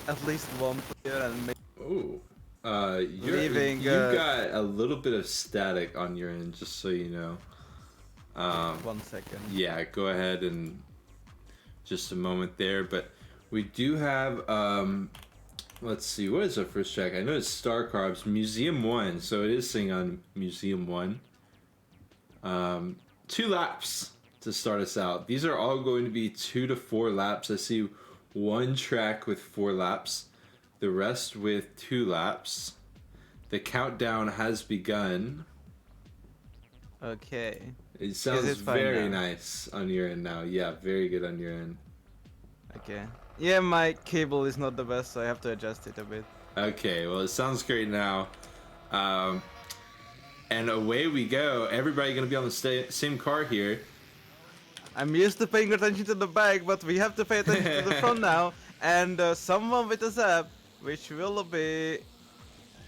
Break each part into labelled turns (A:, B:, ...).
A: at least one player and maybe
B: Ooh.
A: leaving.
B: You got a little bit of static on your end, just so you know.
A: Wait 1 second.
B: Yeah, go ahead and just a moment there. But we do have, let's see, what is our first track? I know it's Star Carbs, Museum 1, so it is singing on Museum 1. 2 laps to start us out. These are all going to be 2 to 4 laps. I see one track with 4 laps, the rest with 2 laps. The countdown has begun.
A: Okay.
B: It sounds
A: it's fine
B: very
A: now.
B: nice on your end now. Yeah, very good on your end.
A: Okay. Yeah, my cable is not the best, so I have to adjust it a bit.
B: Okay, well, it sounds great now. Um, and away we go. Everybody gonna be on the same car here.
A: I'm used to paying attention to the back, but we have to pay attention to the front now. And someone with a zap, which will be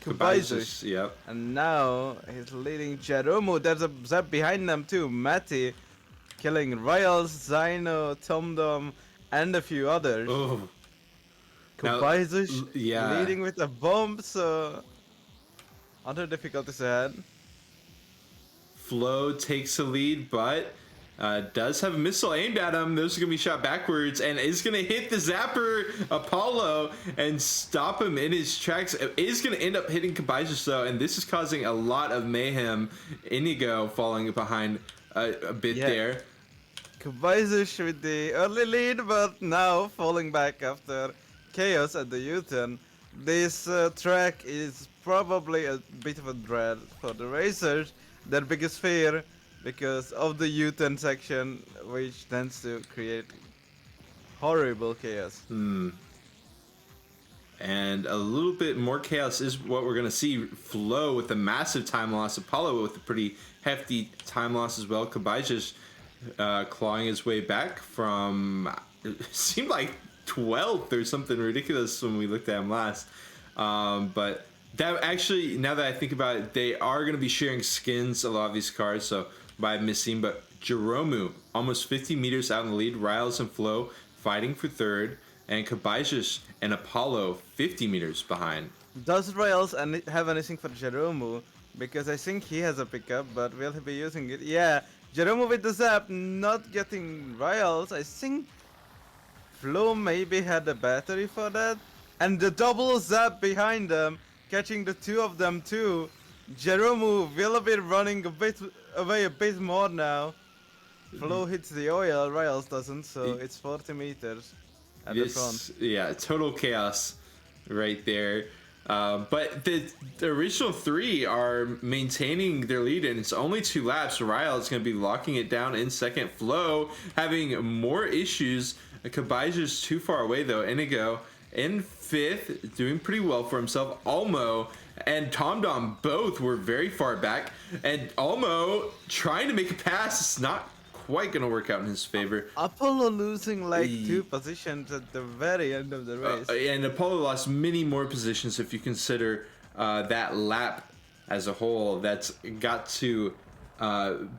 A: Kubaizush.
B: Yep.
A: And now he's leading Jeromo. There's a zap behind them too. Matty killing Royals, Zyno, Tomdom, and a few others.
B: Oh.
A: Kubaizush
B: Yeah.
A: leading with a bomb, so other difficulties ahead.
B: Flo takes the lead, but does have a missile aimed at him. Those are going to be shot backwards and is going to hit the Zapper Apollo and stop him in his tracks. It is going to end up hitting Kabaisis though, and this is causing a lot of mayhem. Inigo falling behind a bit there.
A: Kabaisis with the early lead, but now falling back after chaos at the U-turn. This track is probably a bit of a dread for the racers. Their biggest fear, because of the U-turn section, which tends to create horrible chaos.
B: And a little bit more chaos is what we're going to see. Flo with a massive time loss. Apollo with a pretty hefty time loss as well. Kabaisis clawing his way back from, it seemed like 12th or something ridiculous when we looked at him last. But that actually, now that I think about it, they are going to be sharing skins, a lot of these cars, so by missing. But Jeromu, almost 50 meters out in the lead. Riles and Flo fighting for third. And Kabaisis and Apollo 50 meters behind.
A: Does Royals have anything for Jeromu? Because I think he has a pickup, but will he be using it? Yeah, Jeromu with the zap, not getting Royals. I think Flo maybe had a battery for that. And the double zap behind them, catching the two of them too. Jeromu will be running a bit away a bit more now. Flo hits the oil, Royals doesn't, so it's 40 meters at the front.
B: Yeah, total chaos right there. But the original 3 are maintaining their lead, and it's only 2 laps. Ryle is going to be locking it down in second. Flo having more issues. Kabaiser's too far away though. Inigo in 5th, doing pretty well for himself. Almo and Tomdom both were very far back, and Almo trying to make a pass. It's not quite going to work out in his favor.
A: Apollo losing like 2 positions at the very end of the race.
B: And Apollo lost many more positions if you consider that lap as a whole. That's got to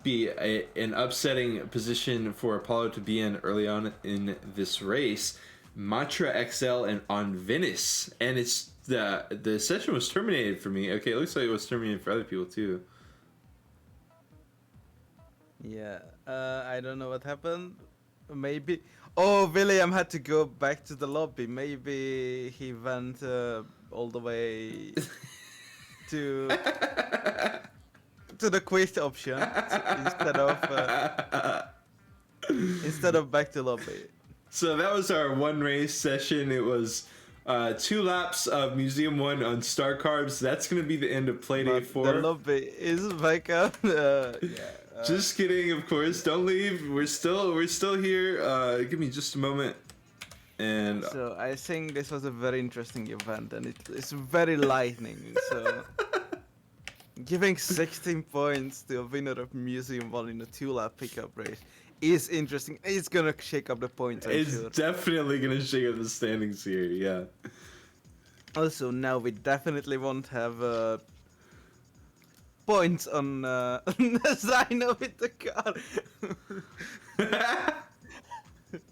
B: be an upsetting position for Apollo to be in early on in this race. Matra XL and on Venice, and it's the session was terminated for me. Okay, it looks like it was terminated for other people too.
A: Yeah, I don't know what happened. Maybe. Oh, William had to go back to the lobby. Maybe he went all the way to the quiz option instead of back to lobby.
B: So that was our one race session. It was 2 laps of Museum 1 on Star Carbs. That's going to be the end of Playdate 4.
A: The lobby is back up.
B: Just kidding, of course. Don't leave. We're still here. Give me just a moment. And
A: so I think this was a very interesting event, and it's very lightning. So giving 16 points to a winner of Museum 1 in a 2-lap pickup race is interesting. It's gonna shake up the points, I'm sure.
B: It's definitely gonna shake up the standings here, yeah.
A: Also, now we definitely won't have points on Zyno with the car.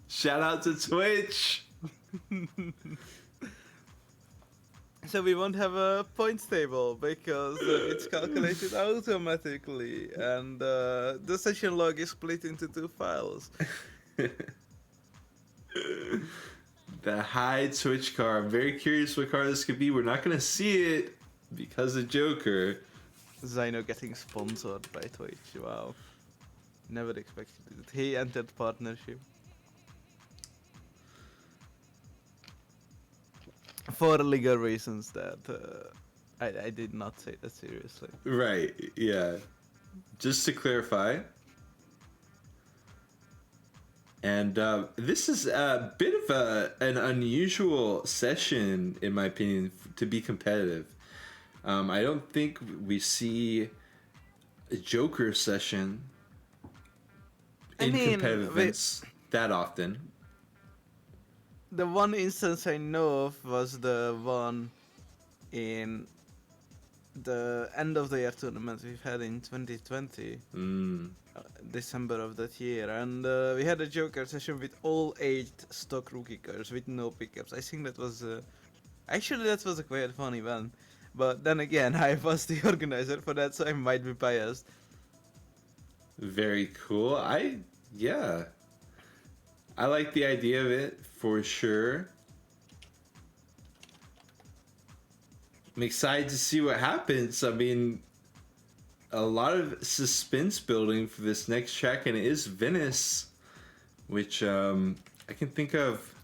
B: Shout out to Twitch.
A: So we won't have a points table because it's calculated automatically, and the session log is split into 2 files.
B: The hide switch car. I'm very curious what car this could be. We're not gonna see it because of Joker.
A: Zyno getting sponsored by Twitch. Wow. Never expected it. He entered partnership. For legal reasons that I did not say that seriously.
B: Right, yeah. Just to clarify. And this is a bit of an unusual session, in my opinion, to be competitive. I don't think we see a Joker session in competitive events that often.
A: The one instance I know of was the one in the end of the year tournament we've had in 2020. December of that year, and we had a Joker session with all 8 stock rookie cars with no pickups. I think that was actually that was a quite fun event, but then again I was the organizer for that, so I might be biased.
B: Very cool. I like the idea of it for sure. I'm excited to see what happens. I mean, a lot of suspense building for this next track, and it is Venice, which I can think of.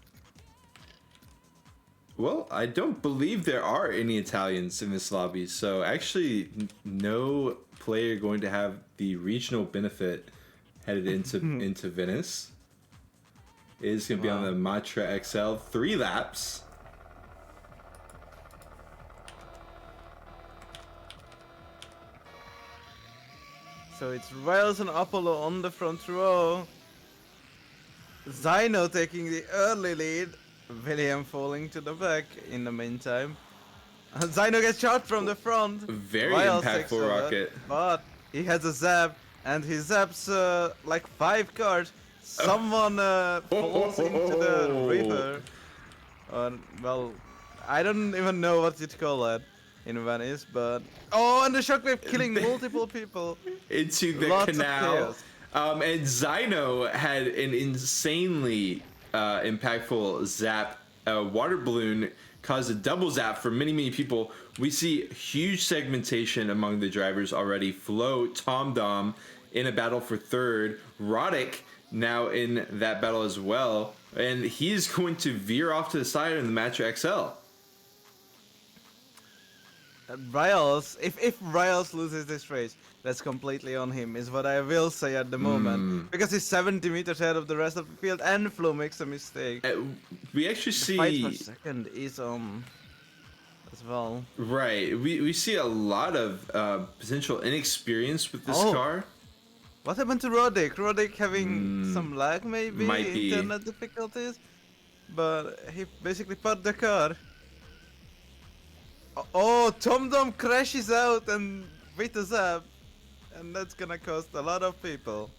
B: Well, I don't believe there are any Italians in this lobby, so actually no player going to have the regional benefit headed into Venice. It is going to be on the Matra XL, 3 laps.
A: So it's Riles and Apollo on the front row. Zyno taking the early lead. William falling to the back in the meantime. Zyno gets shot from the front.
B: Very
A: Riles takes
B: impactful
A: over,
B: rocket.
A: but he has a zap, and he zaps like 5 cars. Someone falls into the river. Well, I don't even know what you'd call that in Venice, but and the shockwave killing multiple people
B: Into the
A: Lots of
B: canal.
A: chaos.
B: And Zyno had an insanely impactful zap. Water balloon caused a double zap for many, many people. We see huge segmentation among the drivers already. Flo, Tom Dom in a battle for third. Roddick now in that battle as well. And he's going to veer off to the side in the Matra XL.
A: Riles, if Riles loses this race, that's completely on him, is what I will say at the moment. Because he's 70 meters ahead of the rest of the field, and Flo makes a mistake.
B: We actually
A: The fight
B: see...
A: for second is as well.
B: Right. We see a lot of potential inexperience with this car.
A: What happened to Roddick? Roddick having some lag, maybe?
B: Might be.
A: Internet difficulties? But he basically parked the car. Oh, Tom Dom crashes out and with a zap. And that's gonna cost a lot of people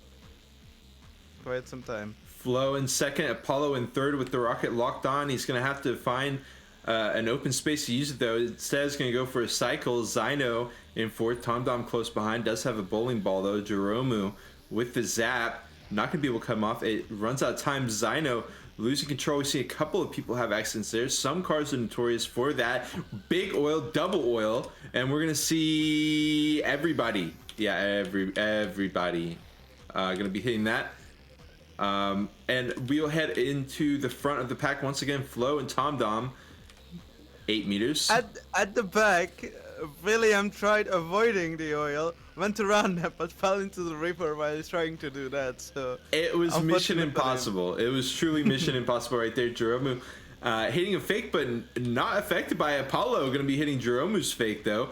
A: quite some time.
B: Flo in second, Apollo in third with the rocket locked on. He's going to have to find an open space to use it, though. Instead, he's going to go for a cycle. Zyno in fourth. Tom Dom close behind. Does have a bowling ball, though. Jeromu with the zap. Not going to be able to come off. It runs out of time. Zyno losing control. We see a couple of people have accidents there. Some cars are notorious for that. Big oil, double oil. And we're going to see everybody. Yeah, everybody going to be hitting that. And we'll head into the front of the pack once again. Flo and Tom Dom, 8 meters.
A: At the back, William tried avoiding the oil, went around them, but fell into the river while he's trying to do that. So
B: it was mission impossible. It was truly mission impossible right there. Jeromu hitting a fake, but not affected by Apollo. Going to be hitting Jeromu's fake, though.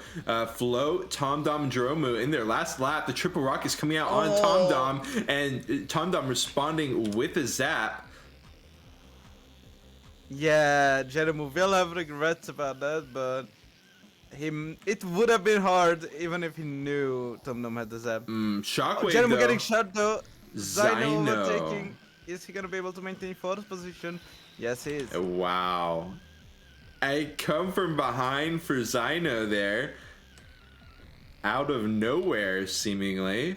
B: Flo, Tom Dom, and Jeromu in their last lap. The triple rock is coming out on Tom Dom, and Tom Dom responding with a zap.
A: Yeah, Jeromu will have regrets about that, but it would have been hard even if he knew Tom Dom had the zap.
B: Shockwave,
A: Jeromu
B: though.
A: getting shot, though.
B: Zyno
A: overtaking. Is he going to be able to maintain fourth position? Yes, he is.
B: Wow. I come from behind for Zyno there. Out of nowhere, seemingly.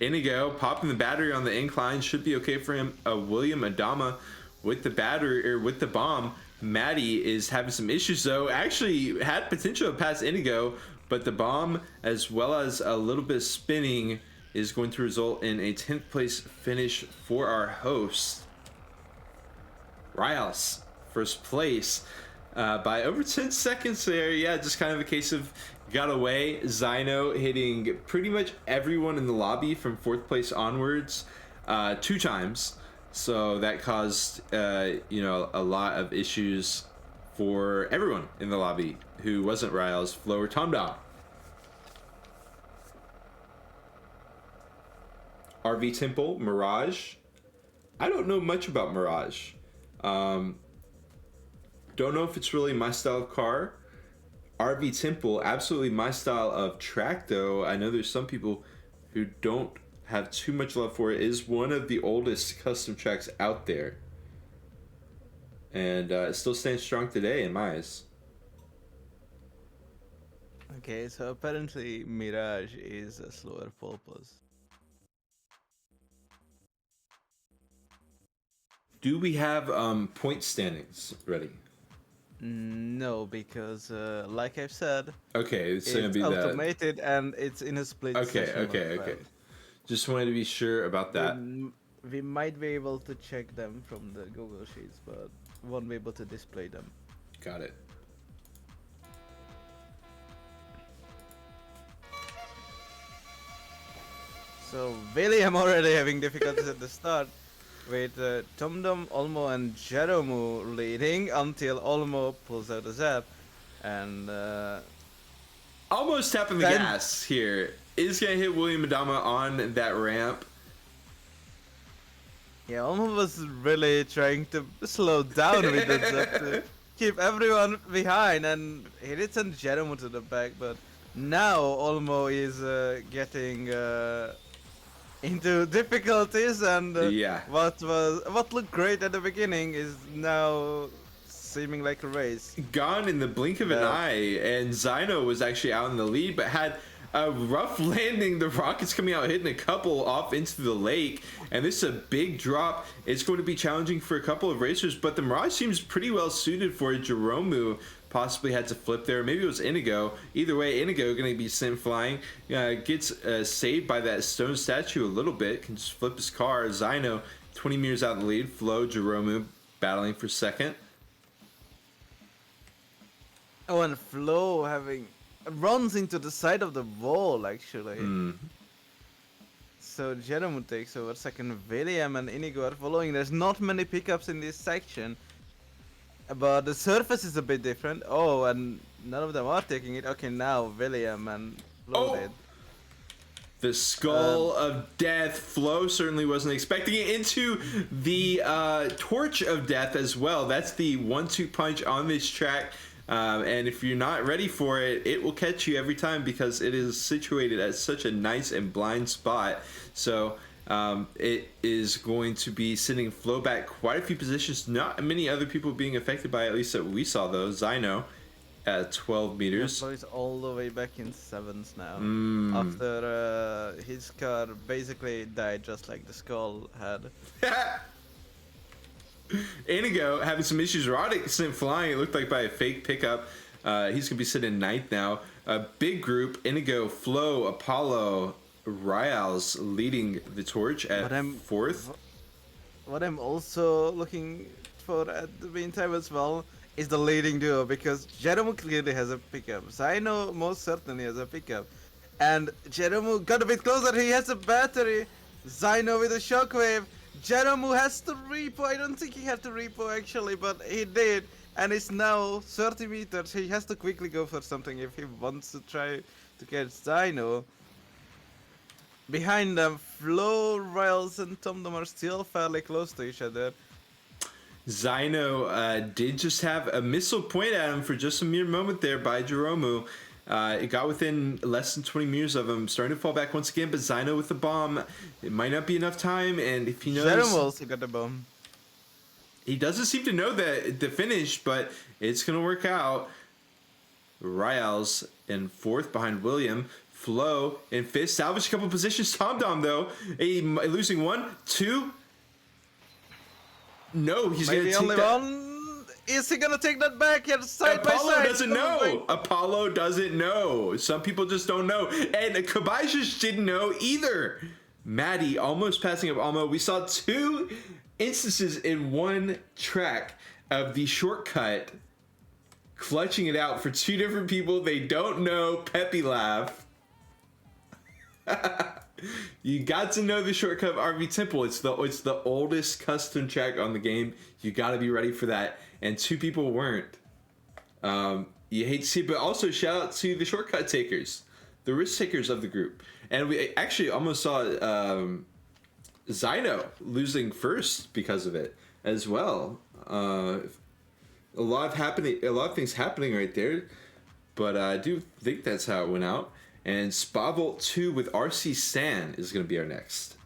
B: Inigo popping the battery on the incline should be okay for him. William Adama with the battery or with the bomb. Maddie is having some issues though. Actually had potential to pass Inigo, but the bomb as well as a little bit of spinning is going to result in a 10th place finish for our host. Rios, first place by over 10 seconds there. Yeah, just kind of a case of got away. Zyno hitting pretty much everyone in the lobby from 4th place onwards 2 times. So that caused, a lot of issues for everyone in the lobby who wasn't Rios, Flo, or Tomdom. RV Temple, Mirage. I don't know much about Mirage. Don't know if it's really my style of car. RV Temple, absolutely my style of track though. I know there's some people who don't have too much love for it. It is one of the oldest custom tracks out there. And it still stands strong today in my eyes.
A: Okay, so apparently Mirage is a slower purpose.
B: Do we have point standings ready?
A: No, because like I've said,
B: Okay, it's gonna
A: it's
B: be that.
A: automated and it's in a split
B: Okay,
A: session
B: okay,
A: as
B: okay.
A: well.
B: Just wanted to be sure about that.
A: We might be able to check them from the Google Sheets, but won't be able to display them.
B: Got it.
A: So William already having difficulties at the start, with Tomdom, Olmo, and Jeromu leading until Olmo pulls out a zap, and
B: Almost tapping the
A: Then-
B: gas here. Is gonna hit William Adama on that ramp.
A: yeah, Olmo was really trying to slow down with the zap to keep everyone behind, and he did send Jeromu to the back, but now Olmo is getting into difficulties, and
B: Yeah.
A: what looked great at the beginning is now seeming like a race.
B: Gone in the blink of an
A: Yeah.
B: eye, and Zyno was actually out in the lead, but had a rough landing. The rockets coming out, hitting a couple off into the lake, and this is a big drop. It's going to be challenging for a couple of racers, but the Mirage seems pretty well suited for it. Jeromu possibly had to flip there. Maybe it was Inigo. Either way, Inigo going to be sent flying. Gets saved by that stone statue a little bit. Can just flip his car. Zyno 20 meters out in the lead. Flo, Jeromu battling for second.
A: Oh, and Flo runs into the side of the wall actually. So Jeromu takes over second. William and Inigo are following. There's not many pickups in this section, but the surface is a bit different. Oh, and none of them are taking it. Okay, now William and Flo
B: Oh!
A: did.
B: The skull of death. Flo certainly wasn't expecting it. Into the torch of death as well. That's the 1-2 punch on this track. And if you're not ready for it, it will catch you every time because it is situated at such a nice and blind spot. So it is going to be sending Flo back quite a few positions. Not many other people being affected by it, at least that we saw though. Zyno at 12 meters.
A: Flo is all the way back in 7s now. After his car basically died just like the skull had.
B: Inigo having some issues. Roddick sent flying, it looked like by a fake pickup. He's going to be sitting 9th now. A big group, Inigo, Flo, Apollo, Rials leading the torch at 4th.
A: What I'm also looking for at the meantime as well is the leading duo, because Jeromu clearly has a pickup. Zyno most certainly has a pickup. And Jeromu got a bit closer, he has a battery. Zyno with a shockwave. Jeromu has to repo. I don't think he had to repo actually, but he did. And it's now 30 meters. He has to quickly go for something if he wants to try to catch Zyno. Behind them, Flo, Riles, and Tomdom are still fairly close to each other.
B: Zyno did just have a missile point at him for just a mere moment there by Jeromu. It got within less than 20 meters of him, starting to fall back once again, but Zyno with the bomb. It might not be enough time, and if he knows...
A: Jeromu also got a bomb.
B: He doesn't seem to know the finish, but it's going to work out. Riles in fourth behind William. Flo in fifth. Salvage a couple positions. TomDom, though, losing 1, 2. No, he's going to take
A: only
B: that.
A: one. Is he gonna take that back? Yeah, side by
B: Apollo
A: side.
B: doesn't know. Apollo doesn't know. Some people just don't know. And Kabaish didn't know either. Maddie almost passing up Almo. We saw 2 instances in one track of the shortcut clutching it out for 2 different people. They don't know. Peppy laugh. You got to know the shortcut of RV Temple. It's the oldest custom track on the game. You got to be ready for that. And 2 people weren't. You hate to see it, but also shout out to the shortcut takers, the risk takers of the group. And we actually almost saw Zyno losing first because of it as well. A lot of things happening right there, but I do think that's how it went out. And Spavolt 2 with RC San is going to be our next.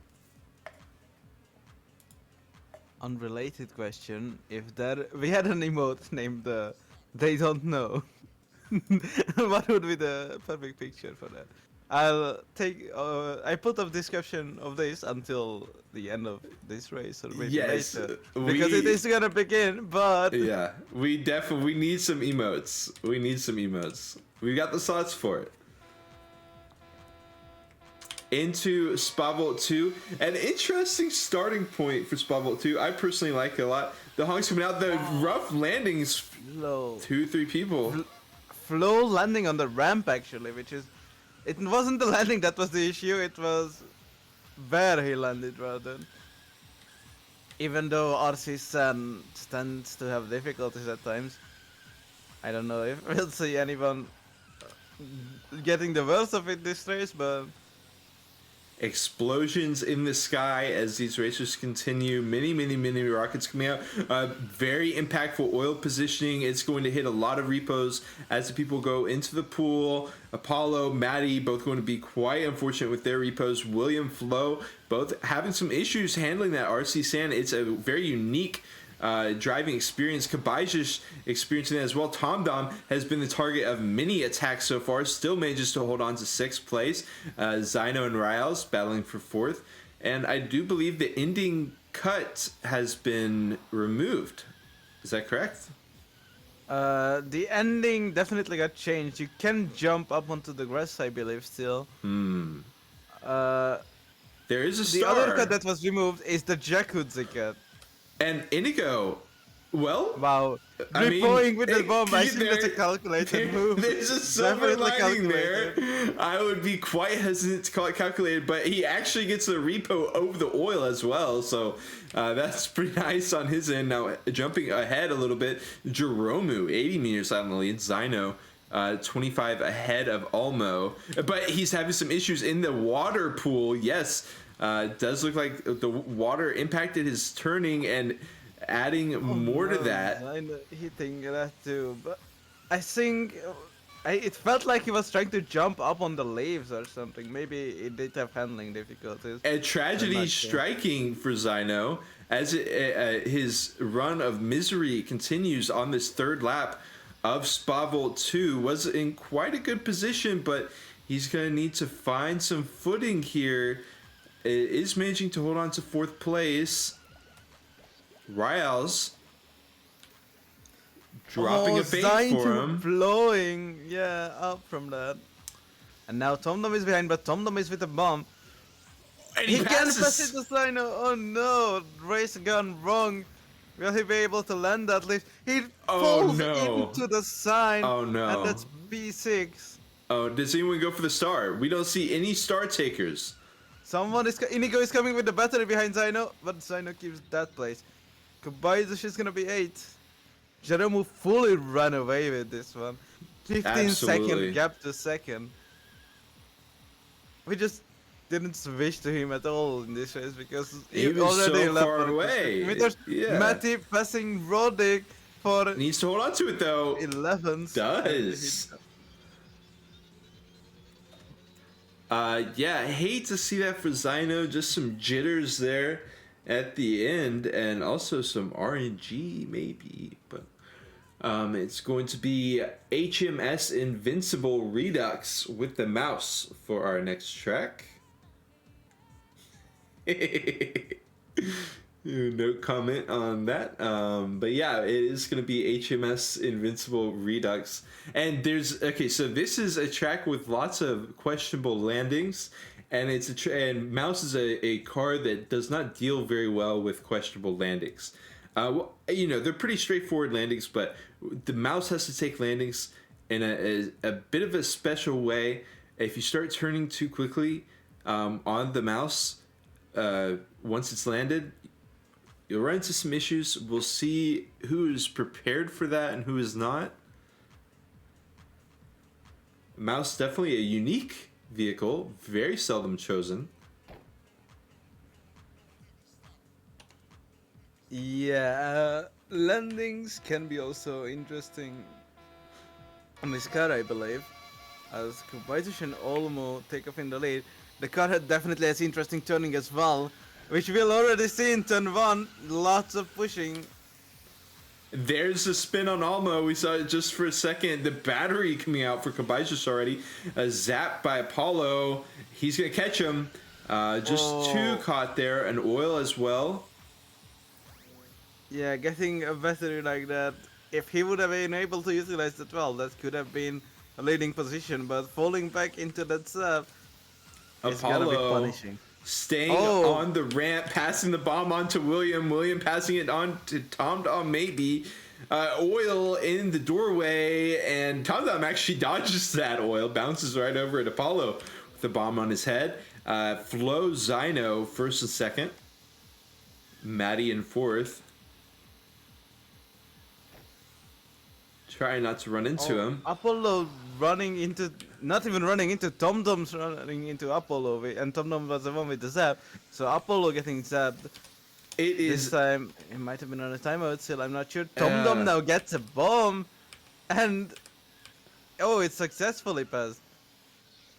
A: Unrelated question: if we had an emote named "They Don't Know," what would be the perfect picture for that? I'll take. I put up description of this until the end of this race or maybe later because it is gonna begin. But
B: yeah, we need some emotes. We need some emotes. We got the slots for it. Into Spavolt 2, an interesting starting point for Spavolt 2. I personally like it a lot. The Honks coming out, the rough landings.
A: Flo.
B: 2-3 people.
A: Flo landing on the ramp actually, which is. It wasn't the landing that was the issue, it was where he landed rather. Even though RC San tends to have difficulties at times. I don't know if we'll see anyone getting the worst of it this race, but...
B: Explosions in the sky as these racers continue. Many rockets coming out. Very impactful oil positioning. It's going to hit a lot of repos as the people go into the pool. Apollo, Maddie, both going to be quite unfortunate with their repos. William, Flo, both having some issues handling that RC San. It's a very unique driving experience. Kabai's experiencing that as well. TomDom has been the target of many attacks so far, still manages to hold on to 6th place. Zyno and Riles battling for 4th, and I do believe the ending cut has been removed. Is that correct?
A: The ending definitely got changed. You can jump up onto the grass, I believe, still.
B: There is a star.
A: The other cut that was removed is the Jacuzzi cut.
B: And Inigo, well,
A: wow,
B: I
A: with the bomb. I think that's a calculated move.
B: There's a silver lining there. I would be quite hesitant to call it calculated, but he actually gets the repo over the oil as well, so that's pretty nice on his end. Now, jumping ahead a little bit, Jeromu, 80 meters out in the lead. Zyno, 25 ahead of Almo, but he's having some issues in the water pool. Yes. Does look like the water impacted his turning and adding more to that.
A: I'm hitting that too, but I think it felt like he was trying to jump up on the leaves or something. Maybe it did have handling difficulties.
B: A tragedy striking for Zyno as his run of misery continues on this 3rd lap of Spavolt 2. Was in quite a good position, but he's going to need to find some footing here. Is managing to hold on to 4th place. Riles dropping a bait for him.
A: Blowing, yeah, up from that. And now TomDom is behind, but TomDom is with a bomb.
B: And he
A: can
B: passes.
A: pass it to Zyno. Oh no, race gone wrong. Will he be able to land that lift? He falls into the sign.
B: Oh no.
A: And that's P6.
B: Oh, does anyone go for the star? We don't see any star takers.
A: Inigo is coming with the battery behind Zyno, but Zyno keeps that place. Kabai's is gonna be 8. Jeromu fully ran away with this one. 15-second gap to 2nd. We just didn't switch to him at all in this race because
B: he was
A: already
B: so
A: left
B: far away.
A: Yeah. Matty passing Rodic for
B: needs to hold on to it though.
A: 11th.
B: Does. Yeah, I hate to see that for Zyno. Just some jitters there. at the end, and also some RNG maybe, but it's going to be HMS Invincible Redux with the mouse for our next track. No comment on that. But yeah, it is going to be HMS Invincible Redux. And so this is a track with lots of questionable landings. And and Mouse is a card that does not deal very well with questionable landings. They're pretty straightforward landings, but the Mouse has to take landings in a bit of a special way. If you start turning too quickly on the Mouse, once it's landed, you'll run into some issues. We'll see who is prepared for that and who is not. Mouse, definitely a unique vehicle, very seldom chosen.
A: Yeah, landings can be also interesting on this card, I believe. As Kubaizush and Olmo take off in the lead, the card definitely has interesting turning as well, which we'll already see in turn 1. Lots of pushing.
B: There's a spin on Olmo. We saw it just for a second. The battery coming out for Kabaisus already. A zap by Apollo. He's going to catch him. Just 2 caught there. An oil as well.
A: Yeah, getting a battery like that. If he would have been able to utilize the 12, that could have been a leading position. But falling back into that zap is going to be punishing.
B: Staying on the ramp, passing the bomb on to William. William passing it on to TomDom maybe. Oil in the doorway, and TomDom actually dodges that oil, bounces right over at Apollo with the bomb on his head. Flo Zyno first and second. Maddie in fourth. Trying not to run into him.
A: Apollo running into, not even running into, TomDom's running into Apollo, and TomDom was the one with the zap, so Apollo getting zapped. This time, it might have been on a timeout still, I'm not sure. TomDom now gets a bomb, and it's successfully passed.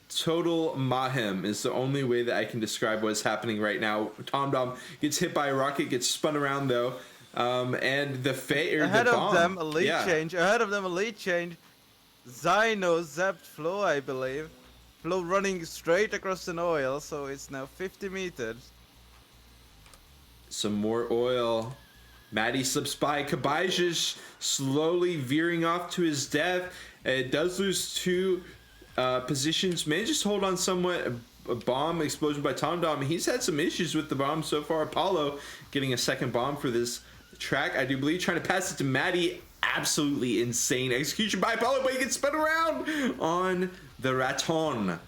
B: Total Mayhem is the only way that I can describe what's happening right now. TomDom gets hit by a rocket, gets spun around though. And the
A: ahead
B: the
A: of
B: bomb.
A: them a lead change. Ahead of them a lead change. Zyno zapped Flo, I believe. Flo running straight across an oil, so it's now 50 meters.
B: Some more oil. Maddie slips by. Kabaijish slowly veering off to his death. It does lose 2 positions. Manages to hold on somewhat. A bomb explosion by TomDom. He's had some issues with the bomb so far. Apollo getting a second bomb for this track, I do believe, trying to pass it to Maddie. Absolutely insane execution by Apollo, but he gets spun around on the Raton.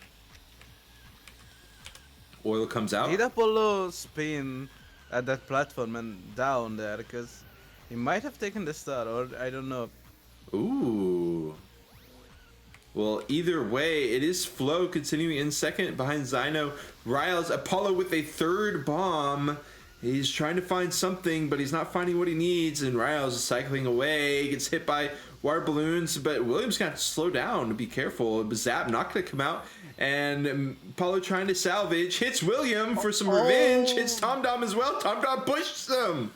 B: Oil comes out.
A: Did Apollo spin at that platform and down there? Because he might have taken the star, or I don't know.
B: Ooh. Well, either way, it is Flo continuing in second behind Zyno. Riles, Apollo with a 3rd bomb. He's trying to find something, but he's not finding what he needs. And Riles is cycling away. Gets hit by water balloons, but Williams got to slow down to be careful. Zap not going to come out. And Apollo trying to salvage. Hits William for some revenge. Hits TomDom as well. TomDom pushes him.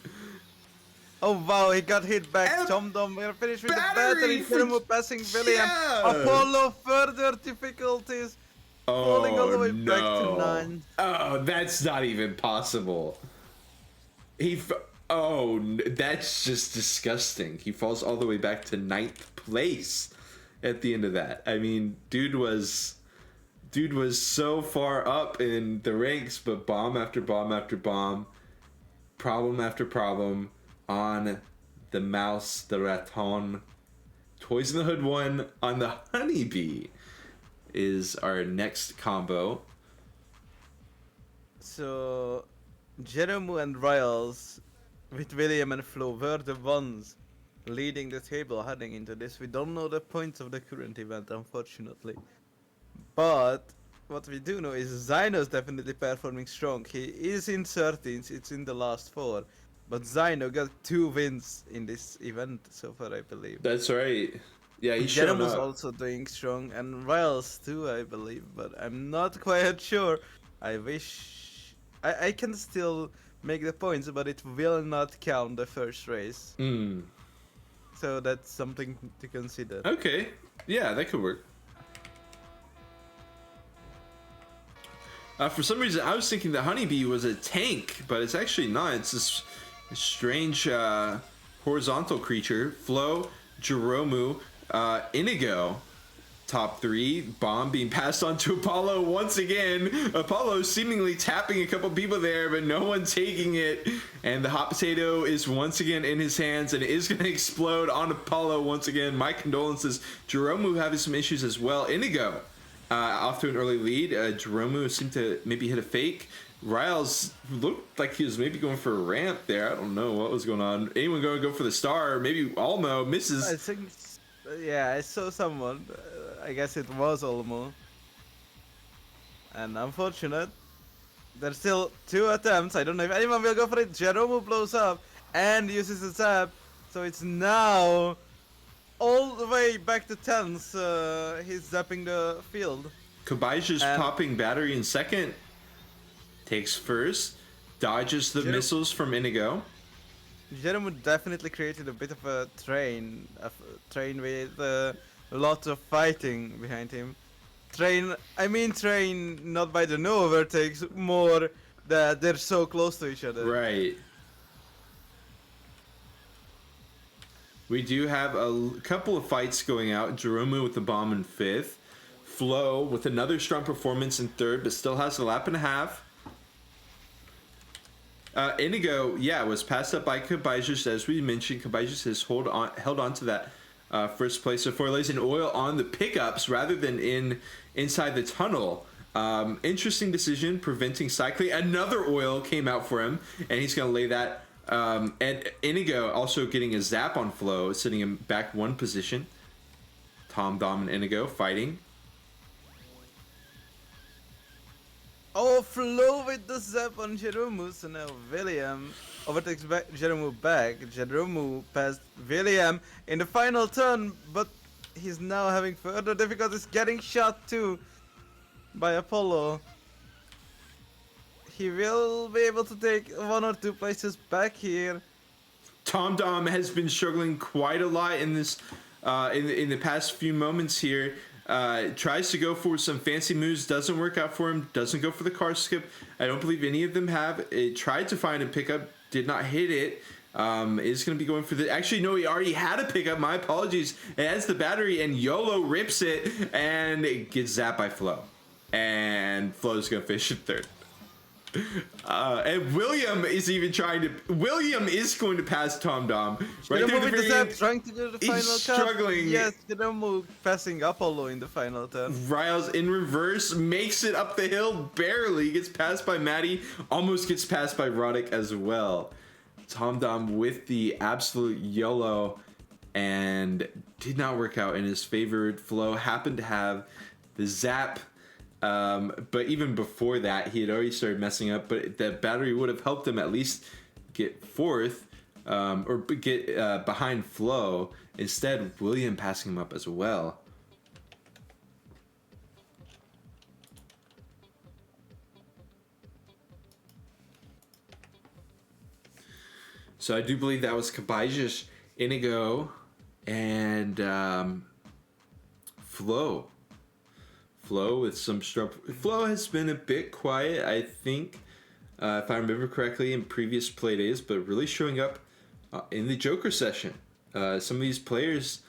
A: Oh wow, he got hit back. TomDom will finish with the battery. Kuramo passing William. Apollo further difficulties. Falling all the way back to 9.
B: Oh, that's not even possible. That's just disgusting. He falls all the way back to 9th place at the end of that. I mean, dude was so far up in the ranks, but bomb after bomb after bomb, problem after problem on the Mouse, the Raton. Toys in the Hood 1 on the Honeybee is our next combo.
A: So Jeremu and Riles with William and Flo were the ones leading the table heading into this. We don't know the points of the current event, unfortunately. But what we do know is Zyno's definitely performing strong. He is in 13th, it's in the last 4. But Zyno got 2 wins in this event so far, I believe.
B: That's right. Yeah, he's shown
A: Jeremo's
B: up.
A: also doing strong, and Riles too, I believe. But I'm not quite sure. I wish I can still make the points, but it will not count the first race. So that's something to consider.
B: Okay. Yeah, that could work. For some reason, I was thinking the honeybee was a tank, but it's actually not. It's this strange horizontal creature. Flo, Jeromu, Inigo. Top 3. Bomb being passed on to Apollo once again. Apollo seemingly tapping a couple people there, but no one taking it. And the hot potato is once again in his hands, and it is going to explode on Apollo once again. My condolences. Jeromu having some issues as well. Inigo off to an early lead. Jeromu seemed to maybe hit a fake. Riles looked like he was maybe going for a ramp there. I don't know what was going on. Anyone going to go for the star? Maybe Almo misses.
A: I think, yeah, I saw someone. I guess it was Olmo. And unfortunate. There's still 2 attempts. I don't know if anyone will go for it. Jeromu blows up and uses the zap. So it's now all the way back to 10s. He's zapping the field.
B: Kabai's popping battery in second. Takes first. Dodges the missiles from Inigo.
A: Jeromu definitely created a bit of a train with lots of fighting behind him. Train not by the no overtakes, more that they're so close to each other.
B: Right. We do have a couple of fights going out. Jeromu with the bomb in 5th. Flo with another strong performance in 3rd, but still has a lap and a half. Inigo, was passed up by Kabai's. As we mentioned, Kabai's has held on to that first place. So Forlays and oil on the pickups rather than inside the tunnel. Interesting decision, preventing cycling. Another oil came out for him, and he's going to lay that. And Inigo also getting a zap on Flo, sitting him back 1 position. Tom, Dom, and Inigo fighting.
A: Oh, Flo with the zap on Jeromu. So now William overtakes Jeromu back. Jeromu passed William in the final turn, but he's now having further difficulties getting shot too by Apollo. He will be able to take 1 or 2 places back here.
B: Tom Dom has been struggling quite a lot in this in the past few moments here. Tries to go for some fancy moves, doesn't work out for him, doesn't go for the car skip. I don't believe any of them have. It tried to find a pickup, did not hit it. Is going to be going for the... Actually, no, he already had a pickup. My apologies. It has the battery, and YOLO rips it, and it gets zapped by Flo. And Flo's going to finish in 3rd. And William is even trying to... William is going to pass Tom Dom.
A: Right there, trying to do the final cut.
B: Struggling.
A: Yes, Jeromu passing Apollo in the final turn.
B: Riles in reverse, makes it up the hill, barely gets passed by Maddie, almost gets passed by Roddick as well. Tom Dom with the absolute YOLO, and did not work out in his favored. Flo happened to have the zap. But even before that, he had already started messing up, but that battery would have helped him at least get 4th, or get behind Flo. Instead, William passing him up as well. So I do believe that was Kabai's, Inigo, and Flo. Flo with some Flo has been a bit quiet, I think, if I remember correctly, in previous play days, but really showing up in the Joker session. Some of these players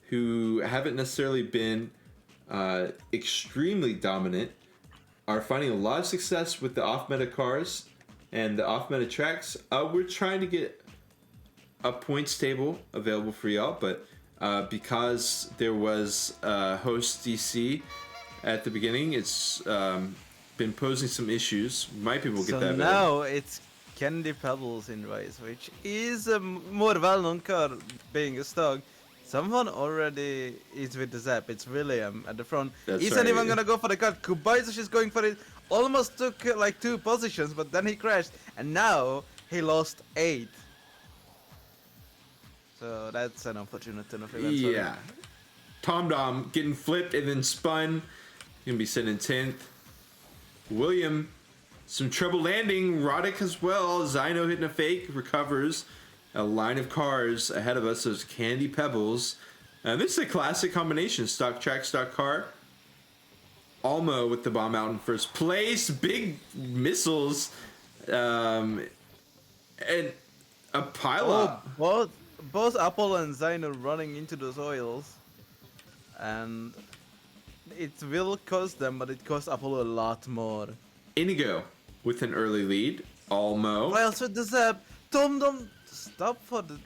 B: who haven't necessarily been extremely dominant are finding a lot of success with the off-meta cars and the off-meta tracks. We're trying to get a points table available for y'all, but because there was host DC at the beginning, it's been posing some issues. Might people get that? So
A: now it's Candy Pebbles in Rise, which is a more well-known car, being a stock. Someone already is with the zap. It's William at the front. Is anyone gonna go for the cut? Kubaizush is going for it. Almost took like 2 positions, but then he crashed, and now he lost 8. So that's an unfortunate turn of events.
B: Yeah. Tom Dom getting flipped and then spun. Gonna be sitting in 10th. William Some trouble landing. Roddick as well. Zyno hitting a fake. Recovers. A line of cars ahead of us. Those candy pebbles. This is a classic combination. Stock track, stock car. Almo with the bomb out in first place. Big missiles. And a pileup.
A: Both Apollo and Zyno running into those oils. And it will cost them, but it costs Apollo a lot more.
B: Inigo with an early lead. Almo.
A: Well, so does that Tom stop for the...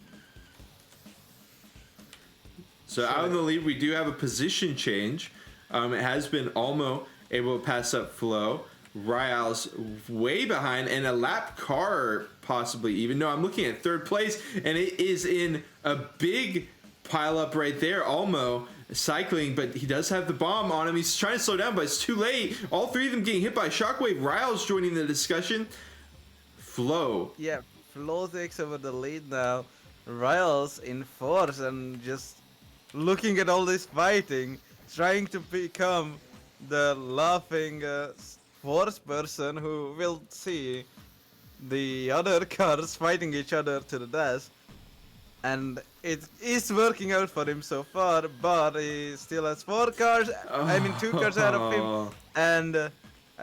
B: So out of the lead, we do have a position change. It has been Almo able to pass up Flo. Ryal's way behind, and a lap car possibly even. No, I'm looking at third place, and it is in a big pile up right there. Almo cycling, but he does have the bomb on him. He's trying to slow down, but it's too late. All three of them getting hit by Shockwave. Ryal's joining the discussion. Flo.
A: Yeah, Flo takes over the lead now. Ryal's in fourth and just looking at all this fighting, trying to become the laughing fourth person who will see the other cars fighting each other to the death. And it is working out for him so far, but he still has 4 cars, I mean 2 cars ahead of him, and an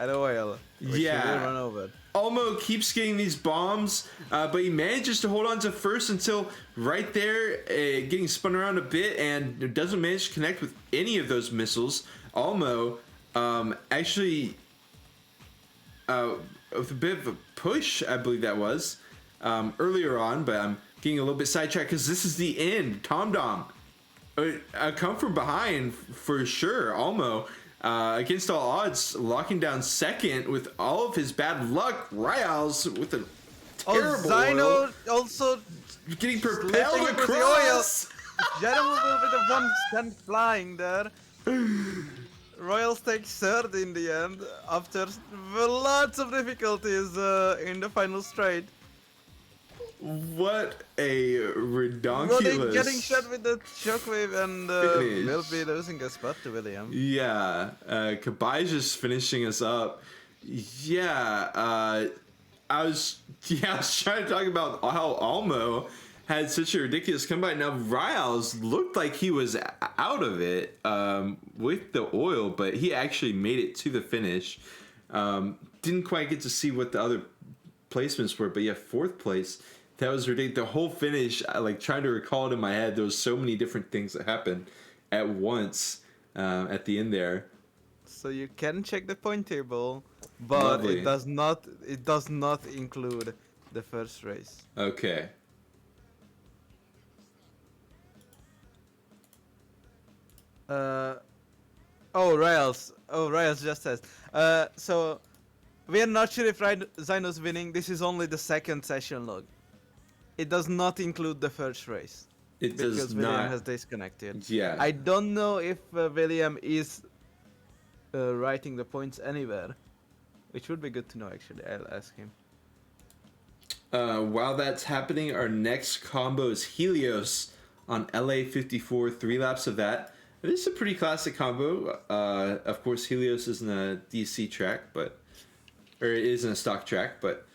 A: oil, which he will run over.
B: Almo keeps getting these bombs, but he manages to hold on to first until right there, getting spun around a bit, and doesn't manage to connect with any of those missiles. Almo actually, with a bit of a push, I believe that was, earlier on, but I'm getting a little bit sidetracked because this is the end. Tom Dom, come from behind for sure. Almo, against all odds, locking down second with all of his bad luck. Ryals with a terrible
A: Zyno
B: oil,
A: also
B: getting propelled across.
A: Jeremy will be the one sent flying there. Royals takes third in the end after lots of difficulties in the final straight.
B: What a redonkulous
A: Roddick getting shot with the shockwave and will be losing a spot to William.
B: Yeah, Kabai's just finishing us up. Yeah, I was trying to talk about how Almo had such a ridiculous comeback. Now Riles looked like he was out of it with the oil, but he actually made it to the finish. Didn't quite get to see what the other placements were, but yeah, 4th place. That was ridiculous. The whole finish, like trying to recall it in my head, there was so many different things that happened at once at the end there.
A: So you can check the point table, but
B: Lovely.
A: it does not include the first race.
B: Okay.
A: Riles just says. So we are not sure if Zyno's winning. This is only the second session log. It does not include the first race.
B: It
A: because
B: does
A: William
B: not.
A: has disconnected.
B: Yeah.
A: I don't know if William is writing the points anywhere, which would be good to know actually. I'll ask him.
B: While that's happening, our next combo is Helios on LA54. 3 laps of that. This is a pretty classic combo. Of course, Helios isn't a DC track, or it isn't a stock track, but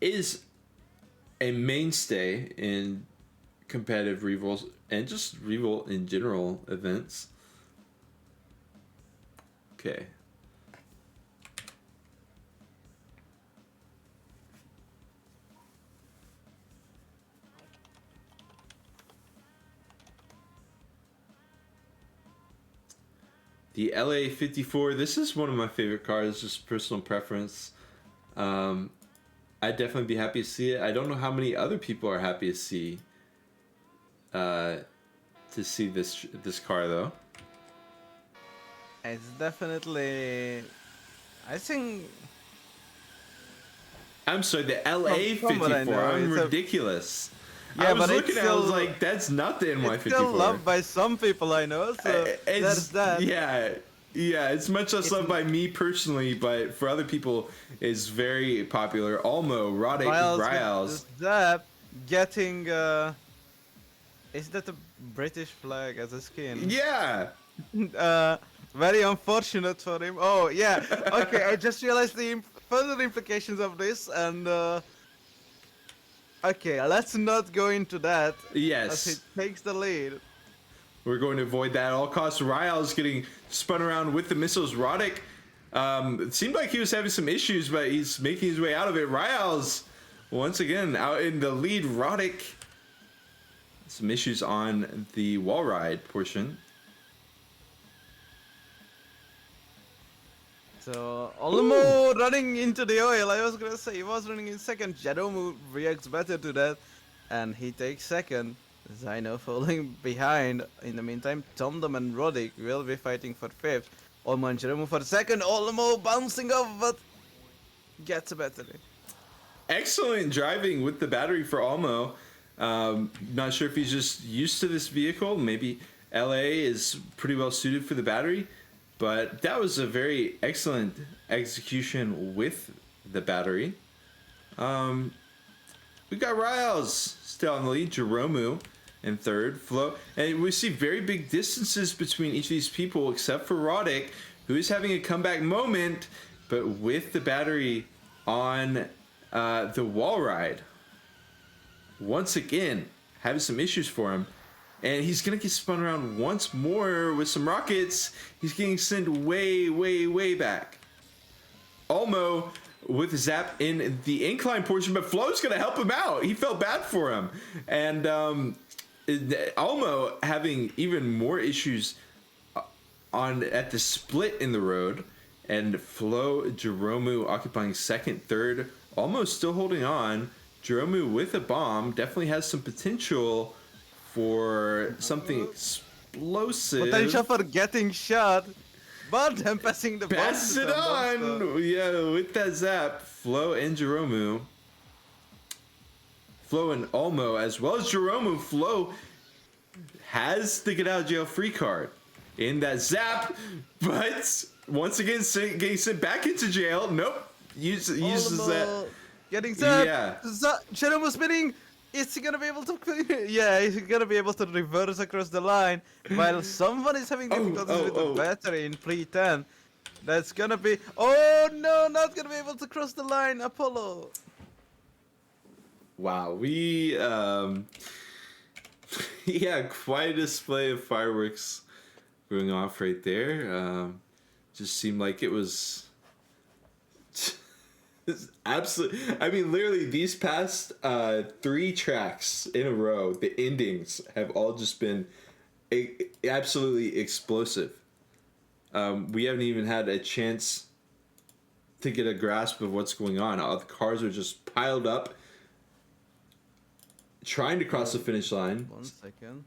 B: is a mainstay in competitive revos and just revolt in general events. Okay. The LA54, this is one of my favorite cars, just personal preference. I'd definitely be happy to see it. I don't know how many other people are happy to see this car though.
A: It's definitely, I think.
B: I'm sorry, the LA54. I'm ridiculous.
A: Yeah,
B: I was
A: but
B: looking at it, I was like, that's not the NY54.
A: It's still loved by some people I know, so there's that.
B: Yeah, it's much less loved by me personally, but for other people, it's very popular. Almo, Roddick, Riles.
A: That getting, is that a British flag as a skin?
B: Yeah.
A: Very unfortunate for him. Oh, yeah. Okay, I just realized the further implications of this, and okay, let's not go into that as he
B: Yes.
A: takes the lead.
B: We're going to avoid that at all costs. Ryle's getting spun around with the missiles. Roddick, it seemed like he was having some issues, but he's making his way out of it. Ryle's once again out in the lead. Roddick, some issues on the wall ride portion.
A: So, Olmo running into the oil. I was gonna say he was running in second. Jerome reacts better to that, and he takes second. Zyno falling behind. In the meantime, Tomdom and Roddick will be fighting for fifth. Olmo and Jerome for second. Olmo bouncing off, but gets a battery.
B: Excellent driving with the battery for Almo. Not sure if he's just used to this vehicle. Maybe LA is pretty well suited for the battery. But that was a very excellent execution with the battery. We got Riles still on the lead. Jeromu in third. Flo. And we see very big distances between each of these people except for Roddick, who is having a comeback moment, but with the battery on the wall ride. Once again, having some issues for him. And he's going to get spun around once more with some rockets. He's getting sent way, way, way back. Almo with Zap in the incline portion, but Flo's going to help him out. He felt bad for him. And Almo having even more issues at the split in the road. And Flo, Jeromu occupying second, third. Almo still holding on. Jeromu with a bomb definitely has some potential for something explosive.
A: Potential for getting shot, but then passing the
B: Pass it on! Yeah, with that zap, Flo and Jeromu. Flo and Olmo, as well as Jeromu. Flo has the get out of jail free card in that zap, but once again getting sent back into jail. Nope. Uses that.
A: Getting zapped.
B: Yeah.
A: Jeromu spinning. Is he gonna be able to? Yeah, he's gonna be able to reverse across the line, while someone is having difficulties with the battery in pre-10. That's gonna be. Oh no, not gonna be able to cross the line, Apollo.
B: Wow, we yeah, quite a display of fireworks going off right there. Just seemed like it was. Absolutely. I mean, literally, these past 3 tracks in a row, the endings have all just been absolutely explosive. We haven't even had a chance to get a grasp of what's going on. All the cars are just piled up, trying to cross the finish line.
A: 1 second.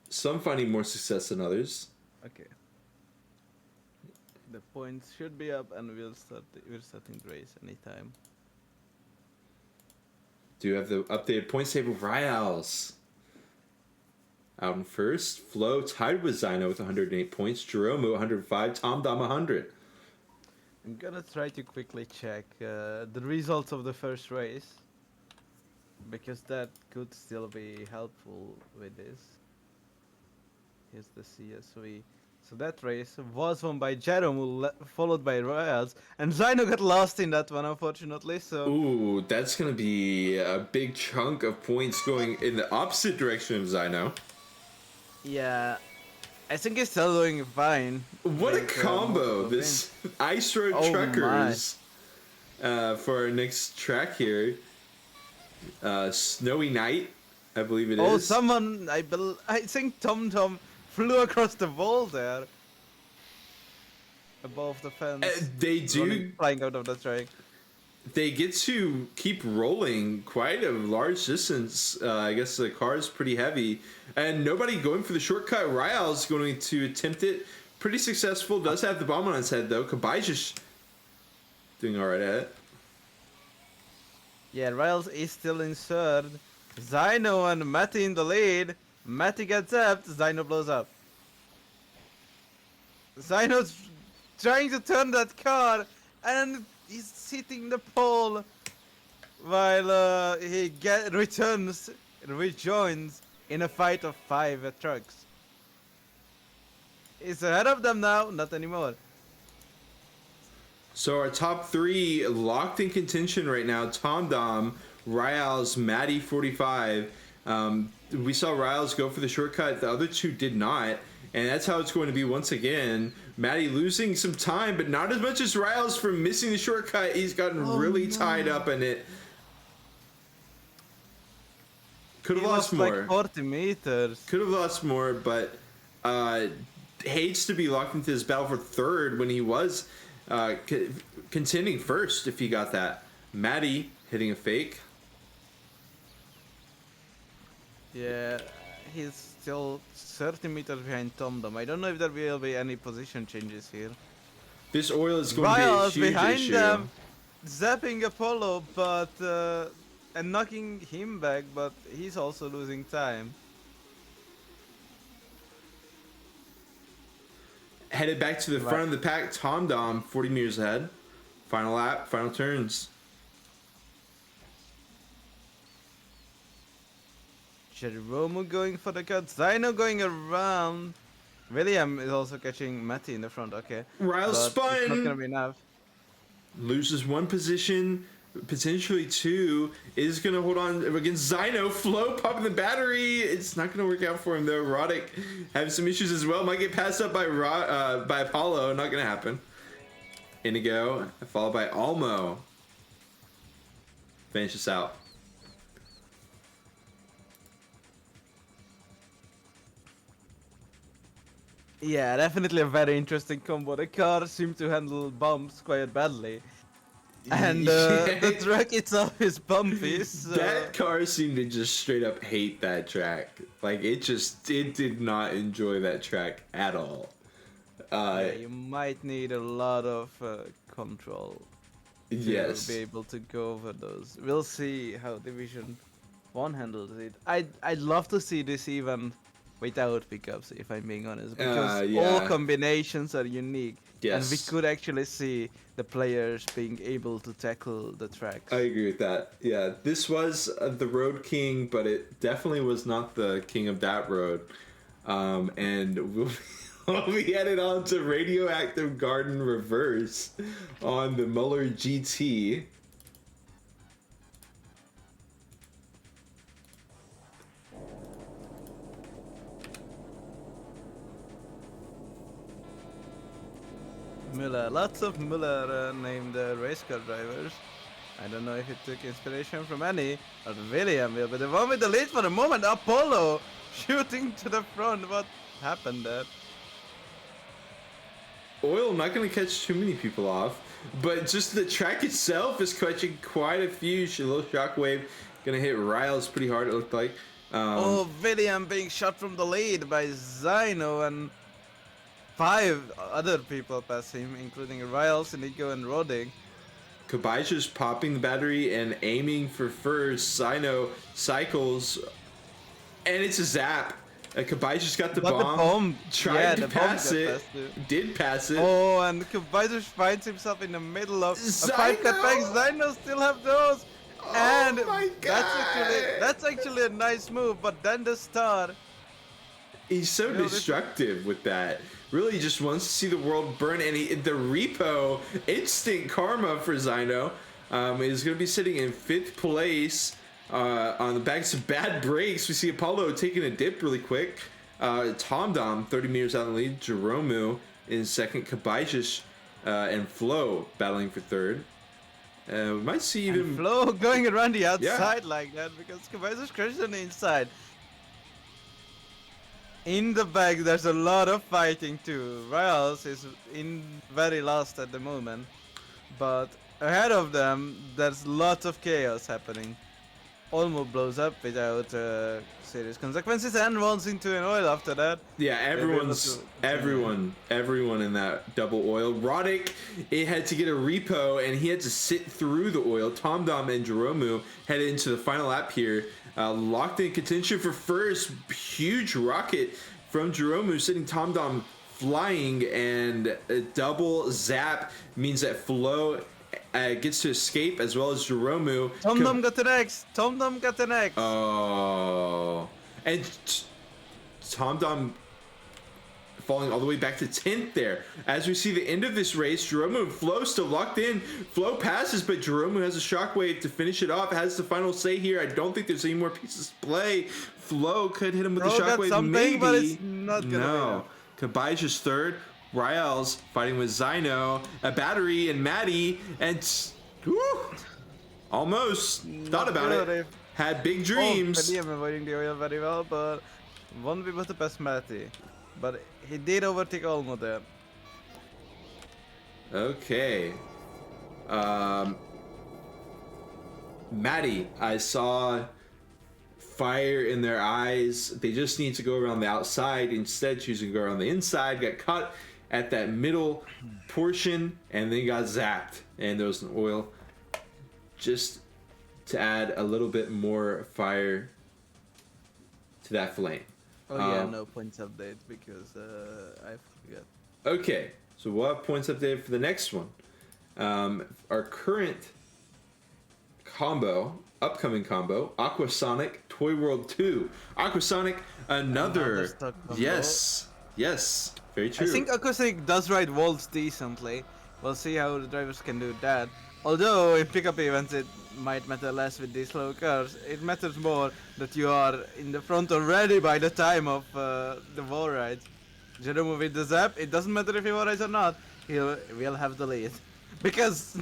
B: Some finding more success than others.
A: Okay. The points should be up, and we're starting the race anytime.
B: Do you have the updated points table? Riles out in first. Flo tied with Zyno with 108 points. Jeromu 105. Tom Dom 100.
A: I'm gonna try to quickly check the results of the first race, because that could still be helpful with this. Here's the CSV. So that race was won by Jerome, followed by Royals, and Zyno got lost in that one, unfortunately. So.
B: Ooh, that's gonna be a big chunk of points going in the opposite direction of Zyno.
A: Yeah, I think he's still doing fine.
B: What a
A: with,
B: combo! This Ice Road Truckers for our next track here. Snowy Night, I believe it is.
A: Oh, someone! I think Tom Tom flew across the wall there, above the fence.
B: They do
A: flying out of the track.
B: They get to keep rolling quite a large distance. I guess the car is pretty heavy, and nobody going for the shortcut. Ryal's going to attempt it. Pretty successful. Does have the bomb on his head though. Kabai's just doing all right at it.
A: Yeah, Riles is still in third. Zyno and Matty in the lead. Matty gets zapped. Zyno blows up. Zyno's trying to turn that car, and he's hitting the pole while he rejoins in a fight of 5 trucks. is ahead of them now. Not anymore.
B: So our top three locked in contention right now: Tom Dom, Riles, Maddie 45. We saw Riles go for the shortcut. The other two did not, and that's how it's going to be once again. Maddie losing some time, but not as much as Riles for missing the shortcut. He's gotten really tied up in it. Could have lost more.
A: Like 40 meters.
B: Could have lost more, but hates to be locked into this battle for third when he was contending first if he got that. Maddie hitting a fake.
A: Yeah, he's still 30 meters behind Tom Dom. I don't know if there will be any position changes here.
B: This oil is going to be a
A: Riles
B: huge
A: behind
B: issue.
A: them, zapping Apollo, but and knocking him back, but he's also losing time.
B: Headed back to the front of the pack. Tom Dom 40 meters ahead. Final lap, final turns.
A: Jeromo going for the cut. Zyno going around. William is also catching Matty in the front. Okay.
B: Riles
A: but it's not
B: spun.
A: gonna be enough.
B: Loses one position, potentially two. Is going to hold on against Zyno. Flo popping the battery. It's not going to work out for him though. Roddick having some issues as well. Might get passed up by Apollo. Not going to happen. Indigo followed by Almo. Finish this out.
A: Yeah, definitely a very interesting combo. The car seemed to handle bumps quite badly. And the track itself is bumpy, so...
B: That car seemed to just straight up hate that track. Like, it did not enjoy that track at all.
A: Yeah, you might need a lot of control to be able to go over those. We'll see how Division 1 handles it. I'd love to see this even without pickups, if I'm being honest, because all combinations are unique.
B: Yes.
A: And we could actually see the players being able to tackle the tracks.
B: I agree with that. Yeah, this was the Road King, but it definitely was not the king of that road. And we'll be headed on to Radioactive Garden Reverse on the Muller GT.
A: Müller, lots of Müller named race car drivers. I don't know if it took inspiration from any, or William will be the one with the lead for the moment. Apollo shooting to the front. What happened there?
B: Oil not going to catch too many people off, but just the track itself is catching quite a few. A little shockwave going to hit Riles pretty hard, it looked like.
A: Oh, William being shot from the lead by Zyno, and 5 other people pass him, including Riles, Nico, and Roddick.
B: Kabaija's popping the battery and aiming for first. Zyno cycles, and it's a zap. Kabaija's got the bomb. Tried to pass it. Did pass it.
A: Oh, and Kabaija finds himself in the middle of a 5 cutbacks. Zyno still have those. And
B: my God.
A: That's actually a nice move, but then the star.
B: He's so destructive with that. Really just wants to see the world burn, and the repo, instant karma for Zyno, is going to be sitting in 5th place on the backs of bad brakes. We see Apollo taking a dip really quick. Tom Dom 30 meters out in the lead. Jeromu in second. Kabaijish and Flo battling for third. We might see even
A: and Flo going around the outside like that because Kabaijish crashed on the inside. In the back, there's a lot of fighting too. Riles is in very last at the moment, but ahead of them, there's lots of chaos happening. Olmo blows up without serious consequences and runs into an oil after that.
B: Yeah, everyone in that double oil. Roddick, it had to get a repo and he had to sit through the oil. Tom Dom and Jeromu headed into the final lap here. Locked in contention for first. Huge rocket from Jeromu, sending Tom Dom flying, and a double zap means that Flo gets to escape as well as Jeromu.
A: Tom Dom got an X. Tom Dom got an X.
B: Oh, and Tom Dom falling all the way back to 10th there. As we see the end of this race, Jeromu and Flo still locked in. Flo passes, but Jeromu has a shockwave to finish it off. Has the final say here. I don't think there's any more pieces to play. Flo could hit him with the shockwave, maybe.
A: But it's not gonna
B: no. Kabai's is third. Ryals fighting with Zyno, a battery, and Maddie, and whew, almost thought about it. Had big dreams.
A: I'm avoiding the oil very well, but won't be with the best Matty. But he did overtake Olmo there.
B: Okay. Maddie, I saw fire in their eyes. They just need to go around the outside, instead choosing to go around the inside. Got caught at that middle portion and then got zapped. And there was an oil just to add a little bit more fire to that flame.
A: Oh yeah, no points update because I forgot.
B: Okay, so we'll have points updated for the next one. Our current combo, upcoming combo, Aquasonic Toy World 2. Aquasonic, another
A: stock combo.
B: Yes, very true.
A: I think Aquasonic does ride walls decently. We'll see how the drivers can do that. Although in pickup events it might matter less with these slow cars. It matters more that you are in the front already by the time of the wall ride. Jeromu with the zap, it doesn't matter if he wall rides or not, he will have the lead. Because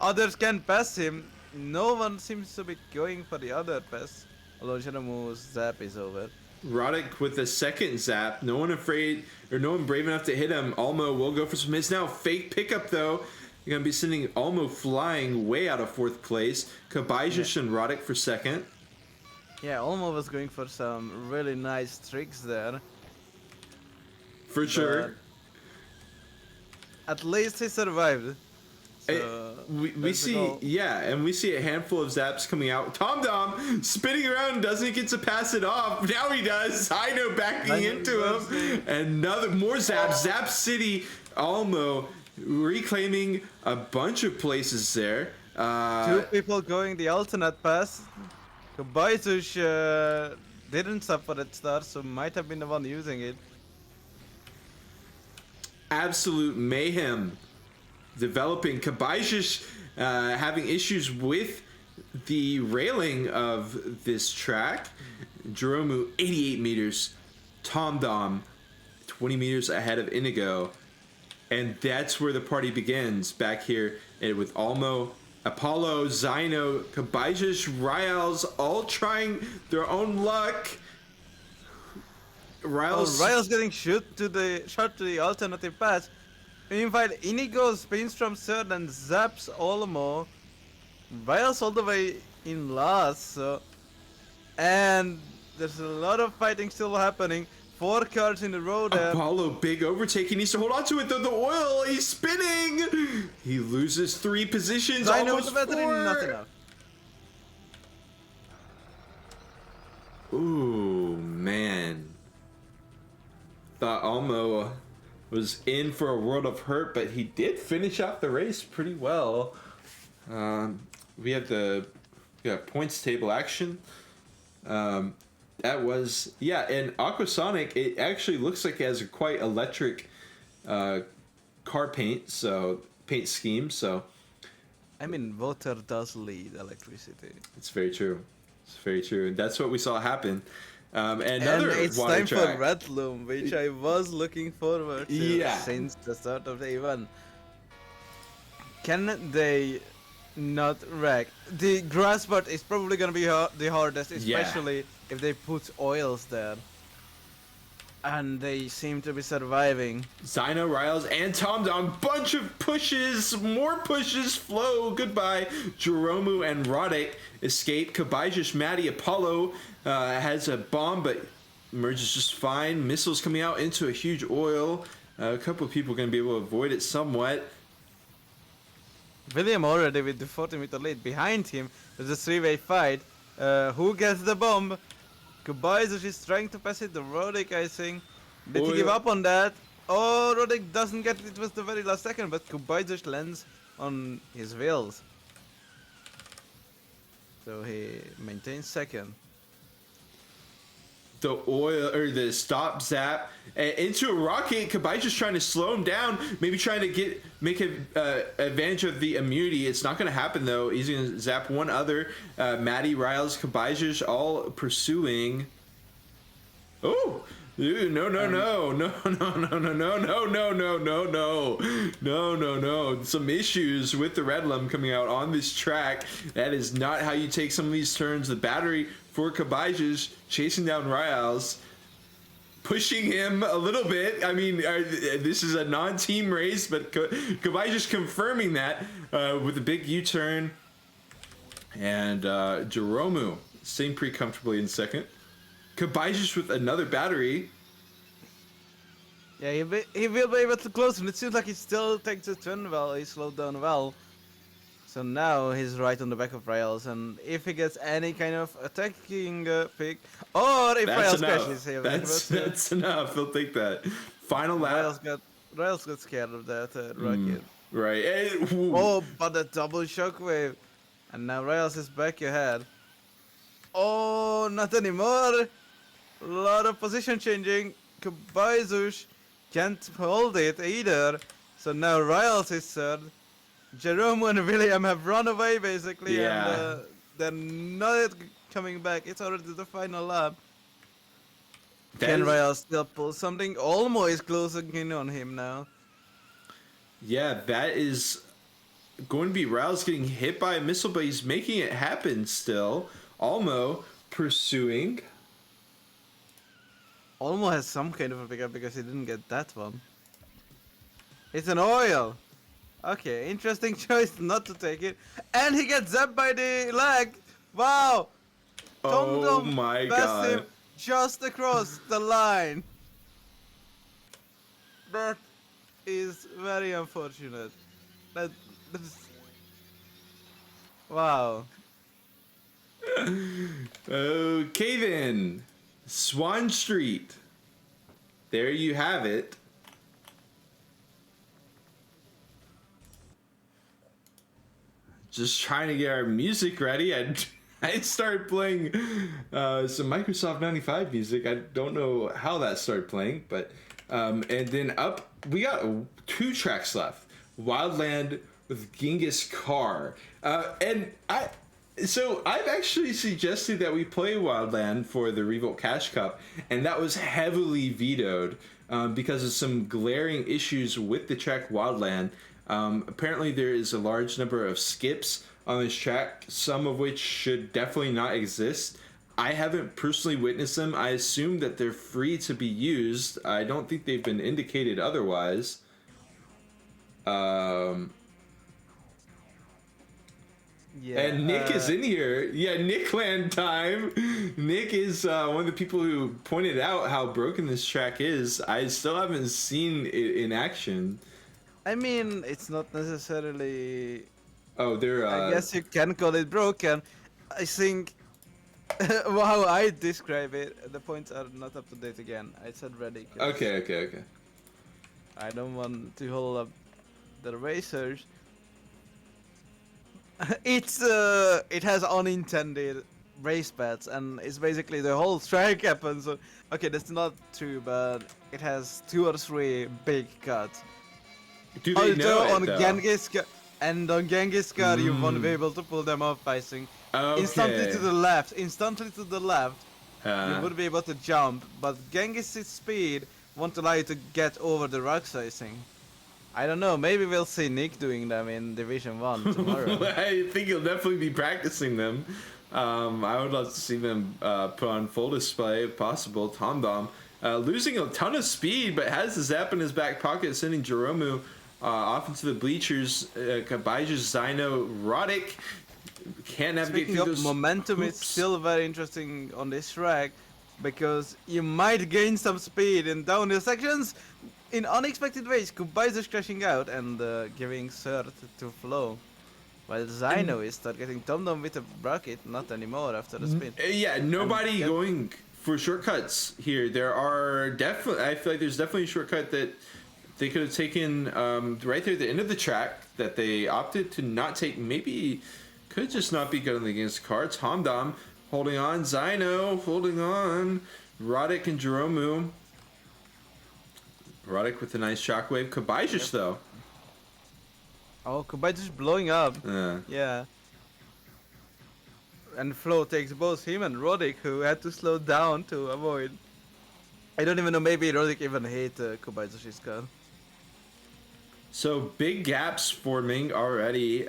A: others can pass him, no one seems to be going for the other pass. Although Jeromu's zap is over.
B: Roddick with the second zap. No one afraid, or no one brave enough to hit him. Almo will go for some hits now. Fake pickup though. You're gonna be sending Almo flying way out of fourth place. Kabaijish and Roddick for second.
A: Yeah, Olmo was going for some really nice tricks there.
B: For sure.
A: At least he survived. So
B: We see, and we see a handful of zaps coming out. Tom Dom spinning around, doesn't get to pass it off. Now he does. Zyno backing into him. Another more zaps. Zap City, Almo reclaiming a bunch of places there.
A: Two people going the alternate pass. Kabaizush didn't suffer at start, so might have been the one using it.
B: Absolute mayhem developing. Kabaijish having issues with the railing of this track. Jeromu 88 meters. Tom Dom 20 meters ahead of Inigo. And that's where the party begins back here with Almo, Apollo, Zyno, Kabaijish, Ryals all trying their own luck.
A: Ryals getting shot to the alternative pass. Meanwhile, Inigo spins from third and zaps Olmo. Ryals all the way in last. And there's a lot of fighting still happening. 4 cars in a row there.
B: Apollo, big overtake. He needs to hold on to it though. The oil, he's spinning. He loses 3 positions. Almost 4.
A: Not enough.
B: Ooh, man. Thought Almo was in for a world of hurt, but he did finish out the race pretty well. We have the points table action. That was, and Aquasonic, it actually looks like it has a quite electric car paint scheme, so.
A: I mean, water does lead electricity.
B: It's very true. It's very true. And that's what we saw happen. And
A: it's
B: water
A: time
B: track.
A: for Red Loom, which I was looking forward to since the start of the event. Can they not wreck? The grass part is probably going to be the hardest, especially if they put oils there. And they seem to be surviving.
B: Zyno, Ryals, and Tom Dom. Bunch of pushes. More pushes. Flow. Goodbye. Jeromu and Roddick escape. Kabaijish, Maddie, Apollo has a bomb, but emerges just fine. Missiles coming out into a huge oil. A couple of people are going to be able to avoid it somewhat.
A: William already with the 40-meter lead. Behind him, there's a 3-way fight. Who gets the bomb? Kabaizush is trying to pass it to Roddick, I think. Did he give up on that? Oh, Roddick doesn't get it. It was the very last second, but Kabaizush lands on his wheels. So he maintains second.
B: the oil or the stop zap into a rocket. Kabai just trying to slow him down, maybe trying to make advantage of the immunity. It's not going to happen though. He's going to zap one other. Maddie, Riles, Kabai all pursuing. Oh. No. Some issues with the Redlum coming out on this track. That is not how you take some of these turns. The battery for Kabajish chasing down Riles, pushing him a little bit. I mean, this is a non-team race, but Kabajish confirming that with a big U-turn. And Jeromu staying pretty comfortably in second. Kabajish with another battery.
A: Yeah, he will be able to close him. It seems like he still takes the turn well. He slowed down well. So now he's right on the back of Riles, and if he gets any kind of attacking pick, or if Riles crashes him,
B: that's enough. He'll take that. Final lap.
A: Riles got scared of that rocket.
B: Right.
A: Oh, but a double shockwave, and now Riles is back ahead. Oh, not anymore. A lot of position changing. Kabaizush can't hold it either. So now Riles is third. Jerome and William have run away basically, and they're not coming back. It's already the final lap. Can Riles still pull something? Olmo is closing in on him now.
B: Yeah, that is going to be Riles getting hit by a missile, but he's making it happen still. Olmo pursuing.
A: Olmo has some kind of a pickup because he didn't get that one. It's an oil. Okay, interesting choice not to take it. And he gets zapped by the leg. Wow.
B: Oh my god.
A: Him just across the line. That is very unfortunate. That's... Wow.
B: Okay then. Swan Street. There you have it. Just trying to get our music ready. I started playing some Microsoft 95 music. I don't know how that started playing, but and then up we got 2 tracks left. Wildland with Genghis Kar, and I've actually suggested that we play Wildland for the Revolt Cash Cup, and that was heavily vetoed because of some glaring issues with the track Wildland. Apparently there is a large number of skips on this track, some of which should definitely not exist. I haven't personally witnessed them. I assume that they're free to be used. I don't think they've been indicated otherwise.
A: Yeah,
B: and Nick is in here. Yeah, Nickland time. Nick is one of the people who pointed out how broken this track is. I still haven't seen it in action.
A: I mean, it's not necessarily...
B: Oh, they're...
A: I guess you can call it broken. I think... how I describe it, the points are not up to date again. I said ready.
B: Okay.
A: I don't want to hold up the racers. It has unintended race pads, and it's basically the whole track happens. Okay, that's not true, but it has 2 or 3 big cuts.
B: Do they know
A: on
B: it,
A: Genghis Khan, and on Genghis Khan, you won't be able to pull them off by saying instantly to the left. You would be able to jump, but Genghis' speed won't allow you to get over the rocks, I think. I don't know, maybe we'll see Nick doing them in Division 1 tomorrow.
B: I think he'll definitely be practicing them. I would love to see them put on full display if possible. Tom Dom losing a ton of speed, but has the zap in his back pocket, sending Jeromu off into the bleachers. Kabaji's Zyno Roddick can't navigate through those
A: momentum.
B: hoops.
A: It's still very interesting on this track because you might gain some speed in downhill sections in unexpected ways. Kabaji's crashing out and giving third to Flow. While Zyno is start getting Tom Dom with a bracket, not anymore after the spin.
B: Yeah, nobody going for shortcuts here. There are definitely, I feel like there's definitely a shortcut that they could have taken right there at the end of the track that they opted to not take. Maybe could just not be good on the against car. Tom Dom holding on, Zyno holding on, Roddick and Jeromu. Roddick with a nice shockwave. Kabajis though.
A: Oh, Kubai just blowing up.
B: Yeah.
A: Yeah. And Flo takes both him and Roddick, who had to slow down to avoid. I don't even know, maybe Roddick even hit Kobayashi's gun.
B: So big gaps forming already.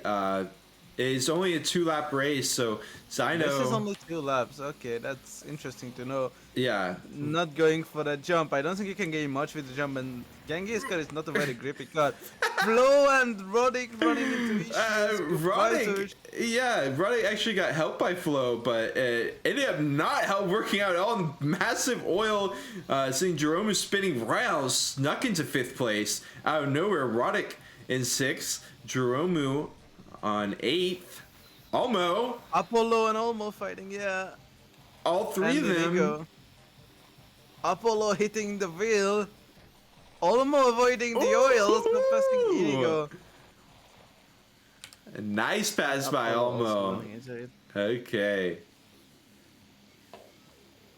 B: It's only a 2-lap race, so Zyno.
A: This is only 2 laps. Okay, that's interesting to know.
B: Yeah.
A: Not going for that jump. I don't think you can gain much with the jump, and Genghis car is not a very grippy car. Flo and Roddick running into issues.
B: Roddick actually got helped by Flo, but ended up not working out at all. Massive oil, seeing Jeromu spinning right snuck into 5th place. Out of nowhere, Roddick in 6th, Jeromu on 8th. Almo.
A: Apollo and Olmo fighting, yeah.
B: All 3 of them.
A: Inigo. Apollo hitting the wheel. Olmo avoiding the oil, so passing Inigo.
B: A nice pass by Olmo. Okay.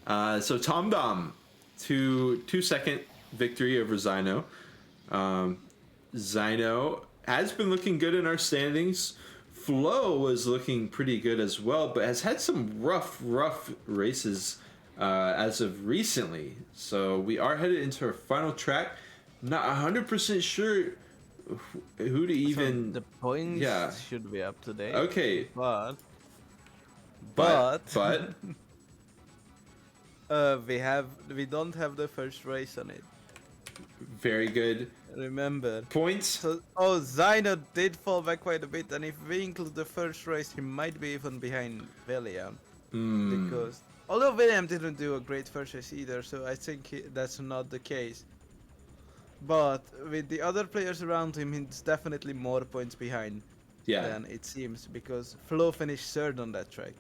B: So Tom Dom, 2-second victory over Zyno. Zyno has been looking good in our standings. Flo was looking pretty good as well, but has had some rough races as of recently. So we are headed into our final track. Not 100% sure who to even.
A: So the points should be up to date.
B: Okay.
A: But we don't have the first race on it.
B: Very good.
A: Remember.
B: Points.
A: So, Zyno did fall back quite a bit, and if we include the first race, he might be even behind William. Because although William didn't do a great first race either, so I think that's not the case. But with the other players around him, he's definitely more points behind than it seems, because Flo finished 3rd on that track.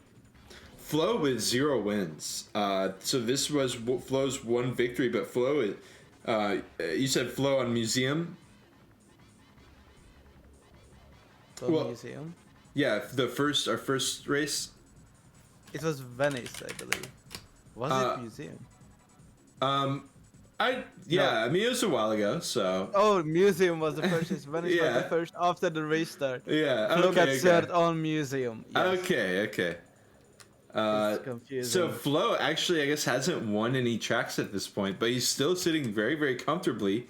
B: Flo with 0 wins. So this was Flo's 1 victory, but Flo, you said Flo on Museum?
A: Museum?
B: Yeah, our first race.
A: It was Venice, I believe. Was it Museum?
B: I mean it was a while ago, so.
A: Oh, Museum was the first race. Venice was the first after the race start.
B: Yeah,
A: Flo got 3rd on Museum. Yes.
B: Okay.
A: It's confusing.
B: So Flo actually, I guess, hasn't won any tracks at this point, but he's still sitting very, very comfortably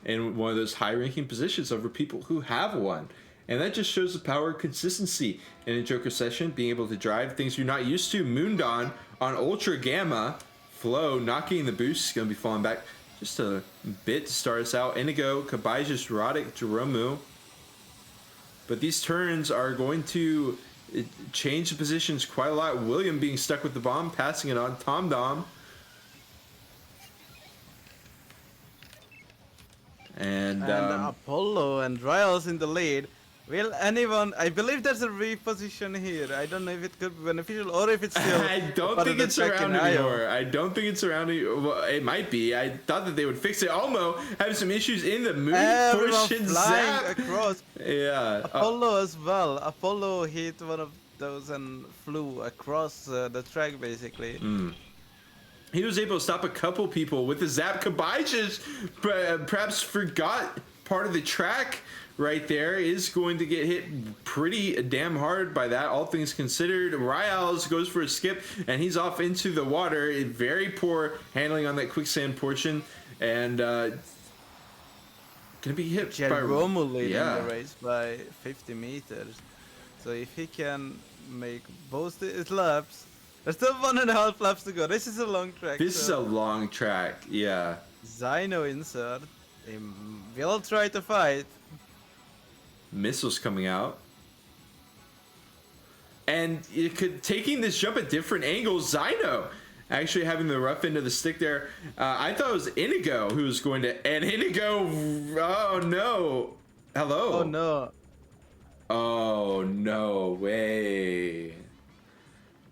B: in one of those high-ranking positions over people who have won. And that just shows the power of consistency in a Joker session, being able to drive things you're not used to. Moondon on Ultra Gamma. Flo knocking the boost, going to be falling back just a bit to start us out. Inigo, Kabajis, Roddick, Jeromu. But these turns are going to change the positions quite a lot. William being stuck with the bomb, passing it on. Tom Dom. And
A: Apollo and Riles in the lead. Will anyone? I believe there's a reposition here. I don't know if it could be beneficial or if it's still.
B: I don't think it's around anymore. I don't think it's around. Well, it might be. I thought that they would fix it. Almo having some issues in the moon.
A: Everyone flying across.
B: Yeah.
A: Apollo as well. Apollo hit one of those and flew across the track basically.
B: He was able to stop a couple people with the zap. Kabajis perhaps forgot part of the track right there, is going to get hit pretty damn hard by that, all things considered. Riles goes for a skip, and he's off into the water. Very poor handling on that quicksand portion, and gonna be hit
A: Jeromu leading the race by 50 meters. So if he can make both his laps, there's still 1.5 laps to go. This is a long track.
B: This is a long track, yeah.
A: Zyno insert. He will try to fight.
B: Missiles coming out. And taking this jump at different angles, Zyno actually having the rough end of the stick there. I thought it was Inigo who was going to, and Inigo, oh no. Hello.
A: Oh no.
B: Oh, no way.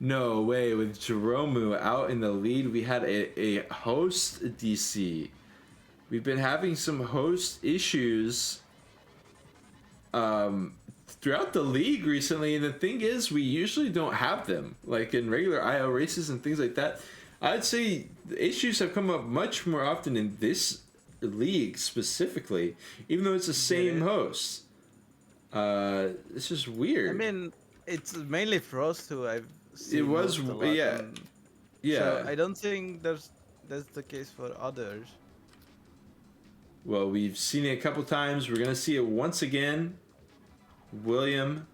B: No way. With Jeromu out in the lead, we had a host DC. We've been having some host issues throughout the league recently, and the thing is, we usually don't have them, like in regular IO races and things like that. I'd say the issues have come up much more often in this league specifically, even though it's the same
A: Yeah.
B: host. It's just
A: I
B: weird.
A: mean, it's mainly Frost who I've
B: It
A: seen
B: was,
A: most a lot,
B: yeah,
A: and so
B: yeah.
A: I don't think that's the case for others.
B: Well, we've seen it a couple times. We're gonna see it once again. William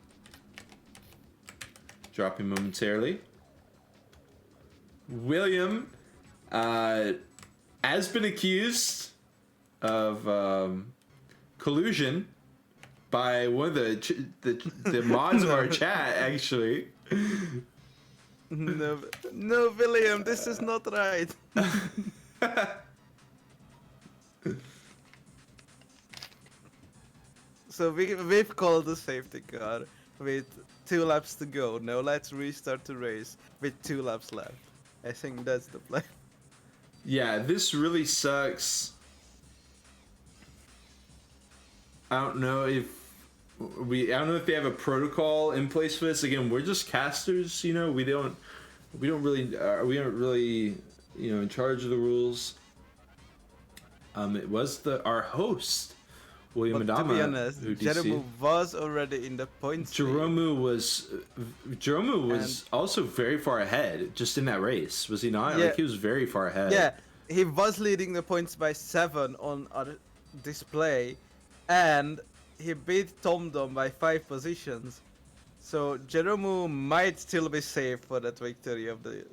B: dropping momentarily. William has been accused of collusion by one of the mods of our chat, actually.
A: No, no, William, this is not right. So we've called the safety car with 2 laps to go. Now let's restart the race with 2 laps left. I think that's the plan.
B: Yeah, this really sucks. I don't know if I don't know if they have a protocol in place for this. Again, we're just casters, you know. We aren't really, you know, in charge of the rules. It was our host, William
A: But to be
B: Adama,
A: honest,
B: who
A: Jeromu
B: DC.
A: was already in the points lead.
B: Jeromu was also very far ahead, just in that race, was he not?
A: Yeah.
B: Like he was very far ahead.
A: Yeah, he was leading the points by 7 on our display, and he beat TomDom by 5 positions. So Jeromu might still be safe for that victory of the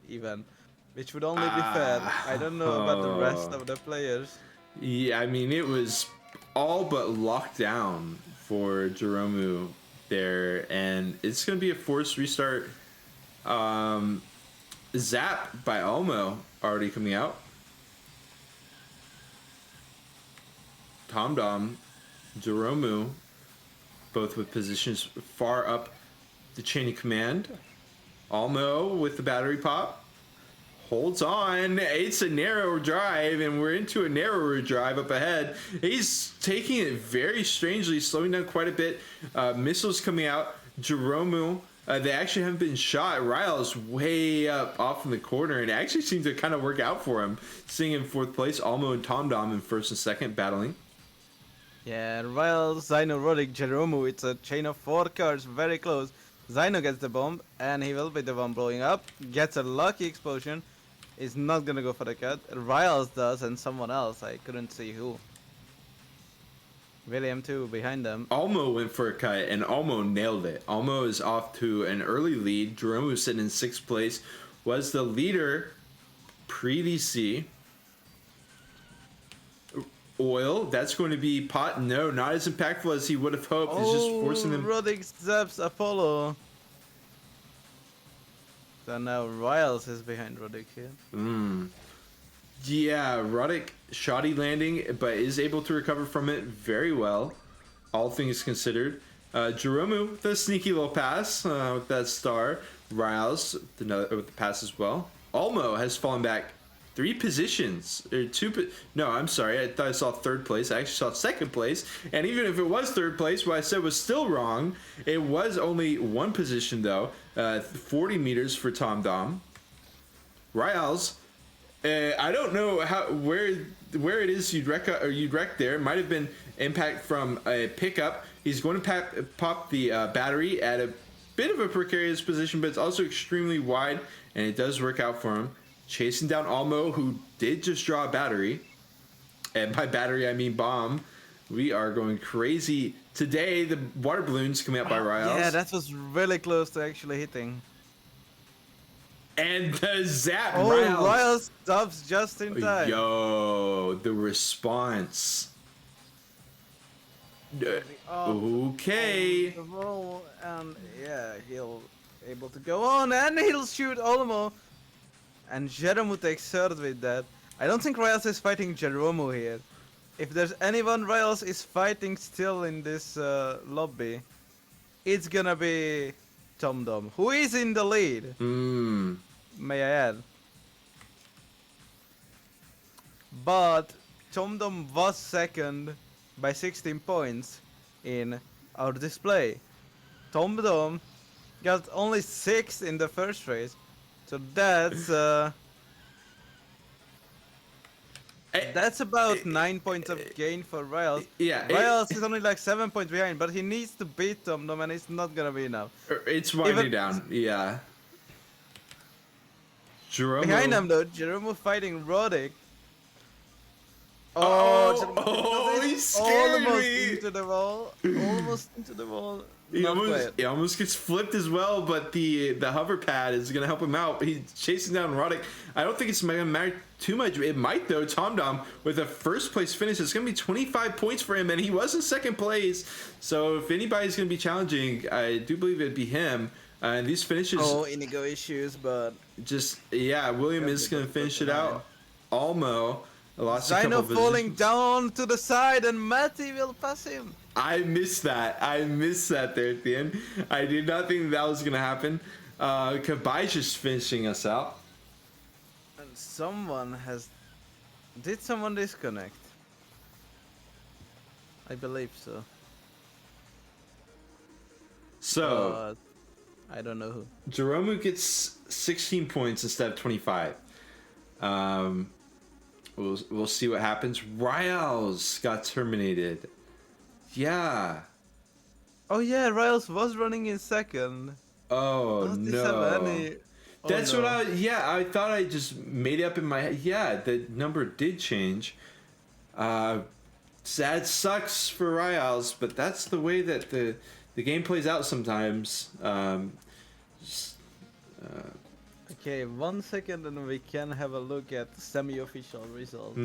A: event, which would only be fair. I don't know about the rest of the players.
B: Yeah, I mean, it was all but locked down for Jeromu there, and it's going to be a forced restart. Zap by Almo already coming out. TomDom, Jeromu, both with positions far up the chain of command. Almo with the battery pop. Holds on. It's a narrow drive, and we're into a narrower drive up ahead. He's taking it very strangely, slowing down quite a bit. Missiles coming out. Jeromu, they actually haven't been shot. Ryle's way up off in the corner, and it actually seemed to kind of work out for him. Sitting in 4th place, Almo and TomDom in 1st and 2nd, battling.
A: Yeah, Ryle, Zyno, Roddick, Jeromu, it's a chain of 4 cars, very close. Zyno gets the bomb, and he will be the one blowing up. Gets a lucky explosion. Is not gonna go for the cut. Riles does, and someone else, I couldn't see who. William too, behind them.
B: Almo went for a cut, and Almo nailed it. Almo is off to an early lead. Jeromu sitting in 6th place, was the leader pre-DC. Oil, that's going to be pot. No, not as impactful as he would have hoped. It's just forcing them.
A: Roddick zaps Apollo. So now Riles is behind Roddick here.
B: Yeah, Roddick, shoddy landing, but is able to recover from it very well, all things considered. Jeromu, the sneaky little pass with that star. Riles, with the pass as well. Almo has fallen back 3 positions, or 2. No, I'm sorry. I thought I saw 3rd place. I actually saw 2nd place. And even if it was 3rd place, what I said was still wrong. It was only 1 position though. 40 meters for TomDom. Riles, I don't know where it is you'd wreck there. It might have been impact from a pickup. He's going to pop the battery at a bit of a precarious position, but it's also extremely wide, and it does work out for him. Chasing down Almo, who did just draw a battery. And by battery, I mean bomb. We are going crazy. Today, the water balloons coming out by Riles.
A: Yeah, that was really close to actually hitting.
B: And the zap,
A: Oh,
B: Riles.
A: Riles stops just in time.
B: Yo, the response. Okay.
A: The roll, and yeah, he'll able to go on, and he'll shoot Olmo. And Jeromu takes 3rd with that. I don't think Riles is fighting Jeromu here. If there's anyone Riles is fighting still in this lobby, it's gonna be TomDom, who is in the lead. May I add. But TomDom was 2nd by 16 points in our display. TomDom got only 6th in the 1st race. So that's That's about 9 points of gain for Riles.
B: Yeah,
A: Riles is only like 7 points behind, but he needs to beat TomTom, and it's not gonna be enough.
B: it's winding down. Yeah.
A: Behind
B: Jeromo.
A: him though, Jeromo fighting Roddick.
B: Oh, he scared
A: almost
B: me.
A: into the wall. Almost into the wall.
B: He
A: Not
B: almost,
A: quite.
B: he almost gets flipped as well, but the hover pad is going to help him out. He's chasing down Roddick. I don't think it's going to matter too much. It might, though. TomTom with a first place finish. It's going to be 25 points for him, and he was in second place. So if anybody's going to be challenging, I do believe it'd be him. And these finishes...
A: Oh, Inigo issues, but...
B: Just, yeah, William is going to finish it out. Almo lost a couple
A: Zino
B: of
A: falling
B: positions.
A: down to the side, and Matty will pass him.
B: I missed that. There at the end. I did not think that was going to happen. Kabai's just finishing us out.
A: And someone has... Did someone disconnect? I believe so.
B: So,
A: I don't know who.
B: Jeromu gets 16 points instead of 25. We'll see what happens. Riles got terminated. Yeah.
A: Oh yeah, Riles was running in second.
B: Oh,
A: Does this
B: no.
A: have any... Oh,
B: That's
A: no.
B: what I thought I just made it up in my head. Yeah, the number did change. Sad sucks for Riles, but that's the way that the game plays out sometimes.
A: Okay, 1 second and we can have a look at semi-official results.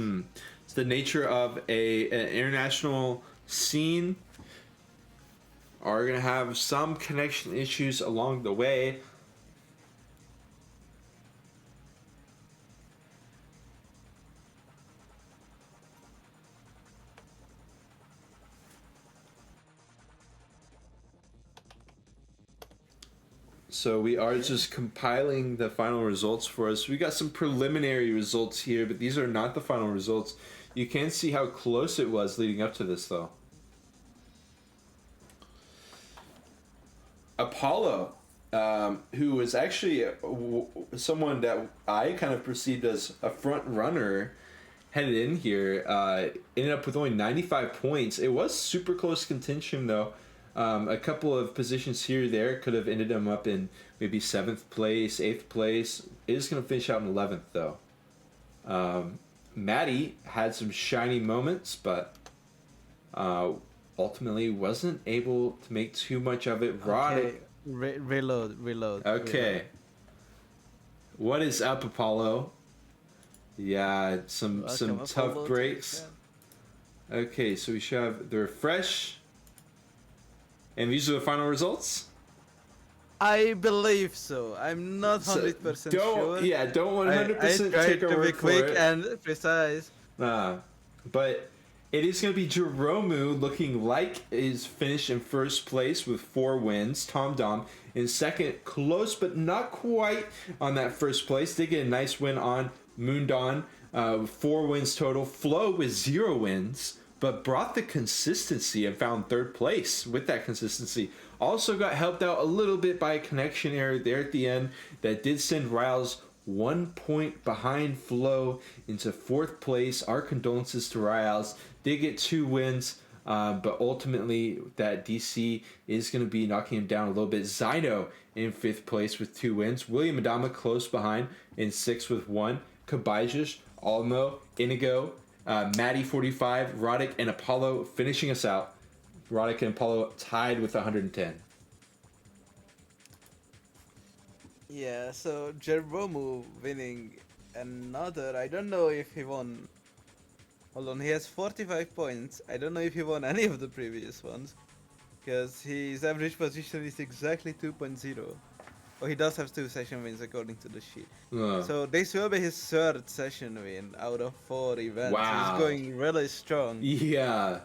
B: It's the nature of an international scene. Are going to have some connection issues along the way. So we are just compiling the final results for us. We got some preliminary results here, but these are not the final results. You can see how close it was leading up to this, though. Apollo, who was actually someone that I kind of perceived as a front runner, headed in here, ended up with only 95 points. It was super close contention, though. A couple of positions here or there could have ended him up in maybe 7th place, 8th place. It is going to finish out in 11th, though. Maddie had some shiny moments, but ultimately wasn't able to make too much of it.
A: Okay, reload.
B: Okay. What is up, Apollo? Yeah, some
A: Welcome,
B: tough
A: Apollo,
B: breaks. Okay, so we should have the refresh. And these are the final results?
A: I believe so. I'm not 100% sure.
B: Yeah, don't 100%
A: I
B: take
A: tried
B: our
A: to be
B: word for
A: quick
B: it.
A: and precise.
B: But it is going to be Jeromu looking like is finished in first place with 4 wins. TomTom in second, close but not quite on that first place. Did get a nice win on Moondon, 4 wins total. Flo with 0 wins, but brought the consistency and found 3rd place with that consistency. Also got helped out a little bit by a connection error there at the end that did send Riles 1 point behind Flo into 4th place. Our condolences to Riles. Did get 2 wins, but ultimately that DC is going to be knocking him down a little bit. Zino in 5th place with 2 wins. William Adama close behind in 6th with 1. Kabajish, Almo, Inigo, Maddie 45, Roddick, and Apollo finishing us out. Roddick and Apollo tied with 110.
A: Yeah, so Jeromu winning another. I don't know if he won. Hold on, he has 45 points. I don't know if he won any of the previous ones, because his average position is exactly 2.0. Oh, he does have 2 session wins according to the sheet. So this will be his 3rd session win out of 4 events.
B: Wow.
A: He's going really strong.
B: Yeah.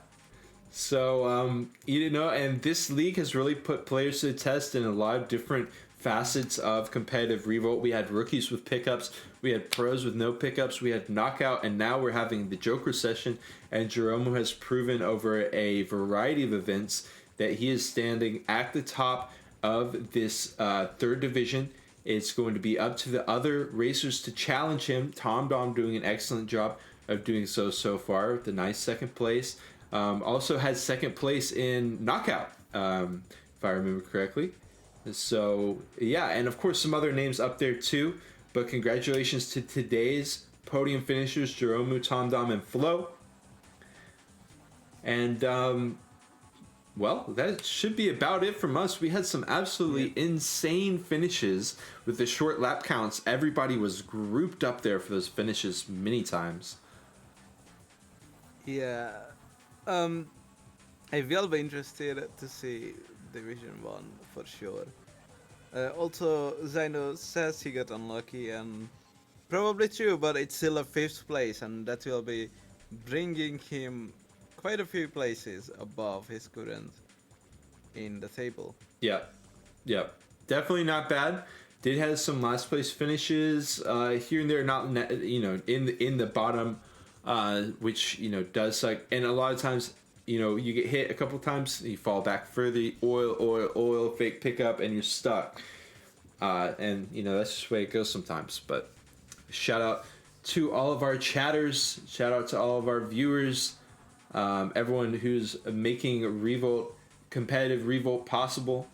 B: So, you know, and this league has really put players to the test in a lot of different facets of competitive revolt. We had rookies with pickups, we had pros with no pickups, we had knockout, and now we're having the Joker session. And Jeromu has proven over a variety of events that he is standing at the top of this 3rd division. It's going to be up to the other racers to challenge him. TomTom doing an excellent job of doing so far with a nice second place. Also had second place in knockout, if I remember correctly. So yeah, and of course some other names up there too. But congratulations to today's podium finishers: Jeromu, Tom Dom, and Flo. And well, that should be about it from us. We had some absolutely insane finishes with the short lap counts. Everybody was grouped up there for those finishes many times.
A: Yeah. I will be interested to see Division 1 for sure. Also, Zaino says he got unlucky, and probably true, but it's still a 5th place, and that will be bringing him quite a few places above his current in the table.
B: Yeah, yeah, definitely not bad. Did have some last place finishes here and there, not in the bottom, which does suck. And a lot of times, you get hit a couple times, you fall back further, oil, fake pickup, and you're stuck. And that's just the way it goes sometimes. But shout out to all of our chatters, shout out to all of our viewers, everyone who's making competitive Revolt possible.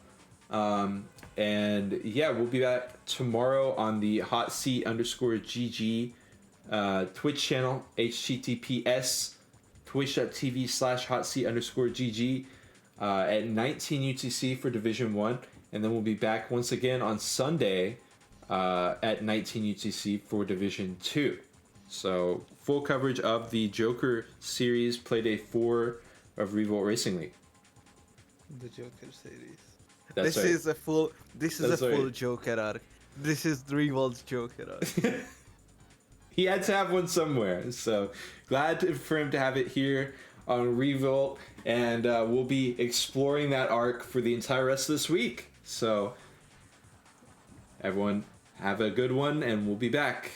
B: And yeah, we'll be back tomorrow on the Hot Seat _GG Twitch channel, https twitch.tv/Hot Seat _GG at 19 UTC for Division 1. And then we'll be back once again on Sunday at 19 UTC for Division 2. So full coverage of the Joker Series Playday 4 of Revolt Racing League.
A: The Joker series.
B: That's
A: this
B: right.
A: is a full
B: right.
A: Joker arc. This is Revolt's Joker arc.
B: He had to have one somewhere, so glad for him to have it here on Revolt, and we'll be exploring that arc for the entire rest of this week. So everyone have a good one, and we'll be back.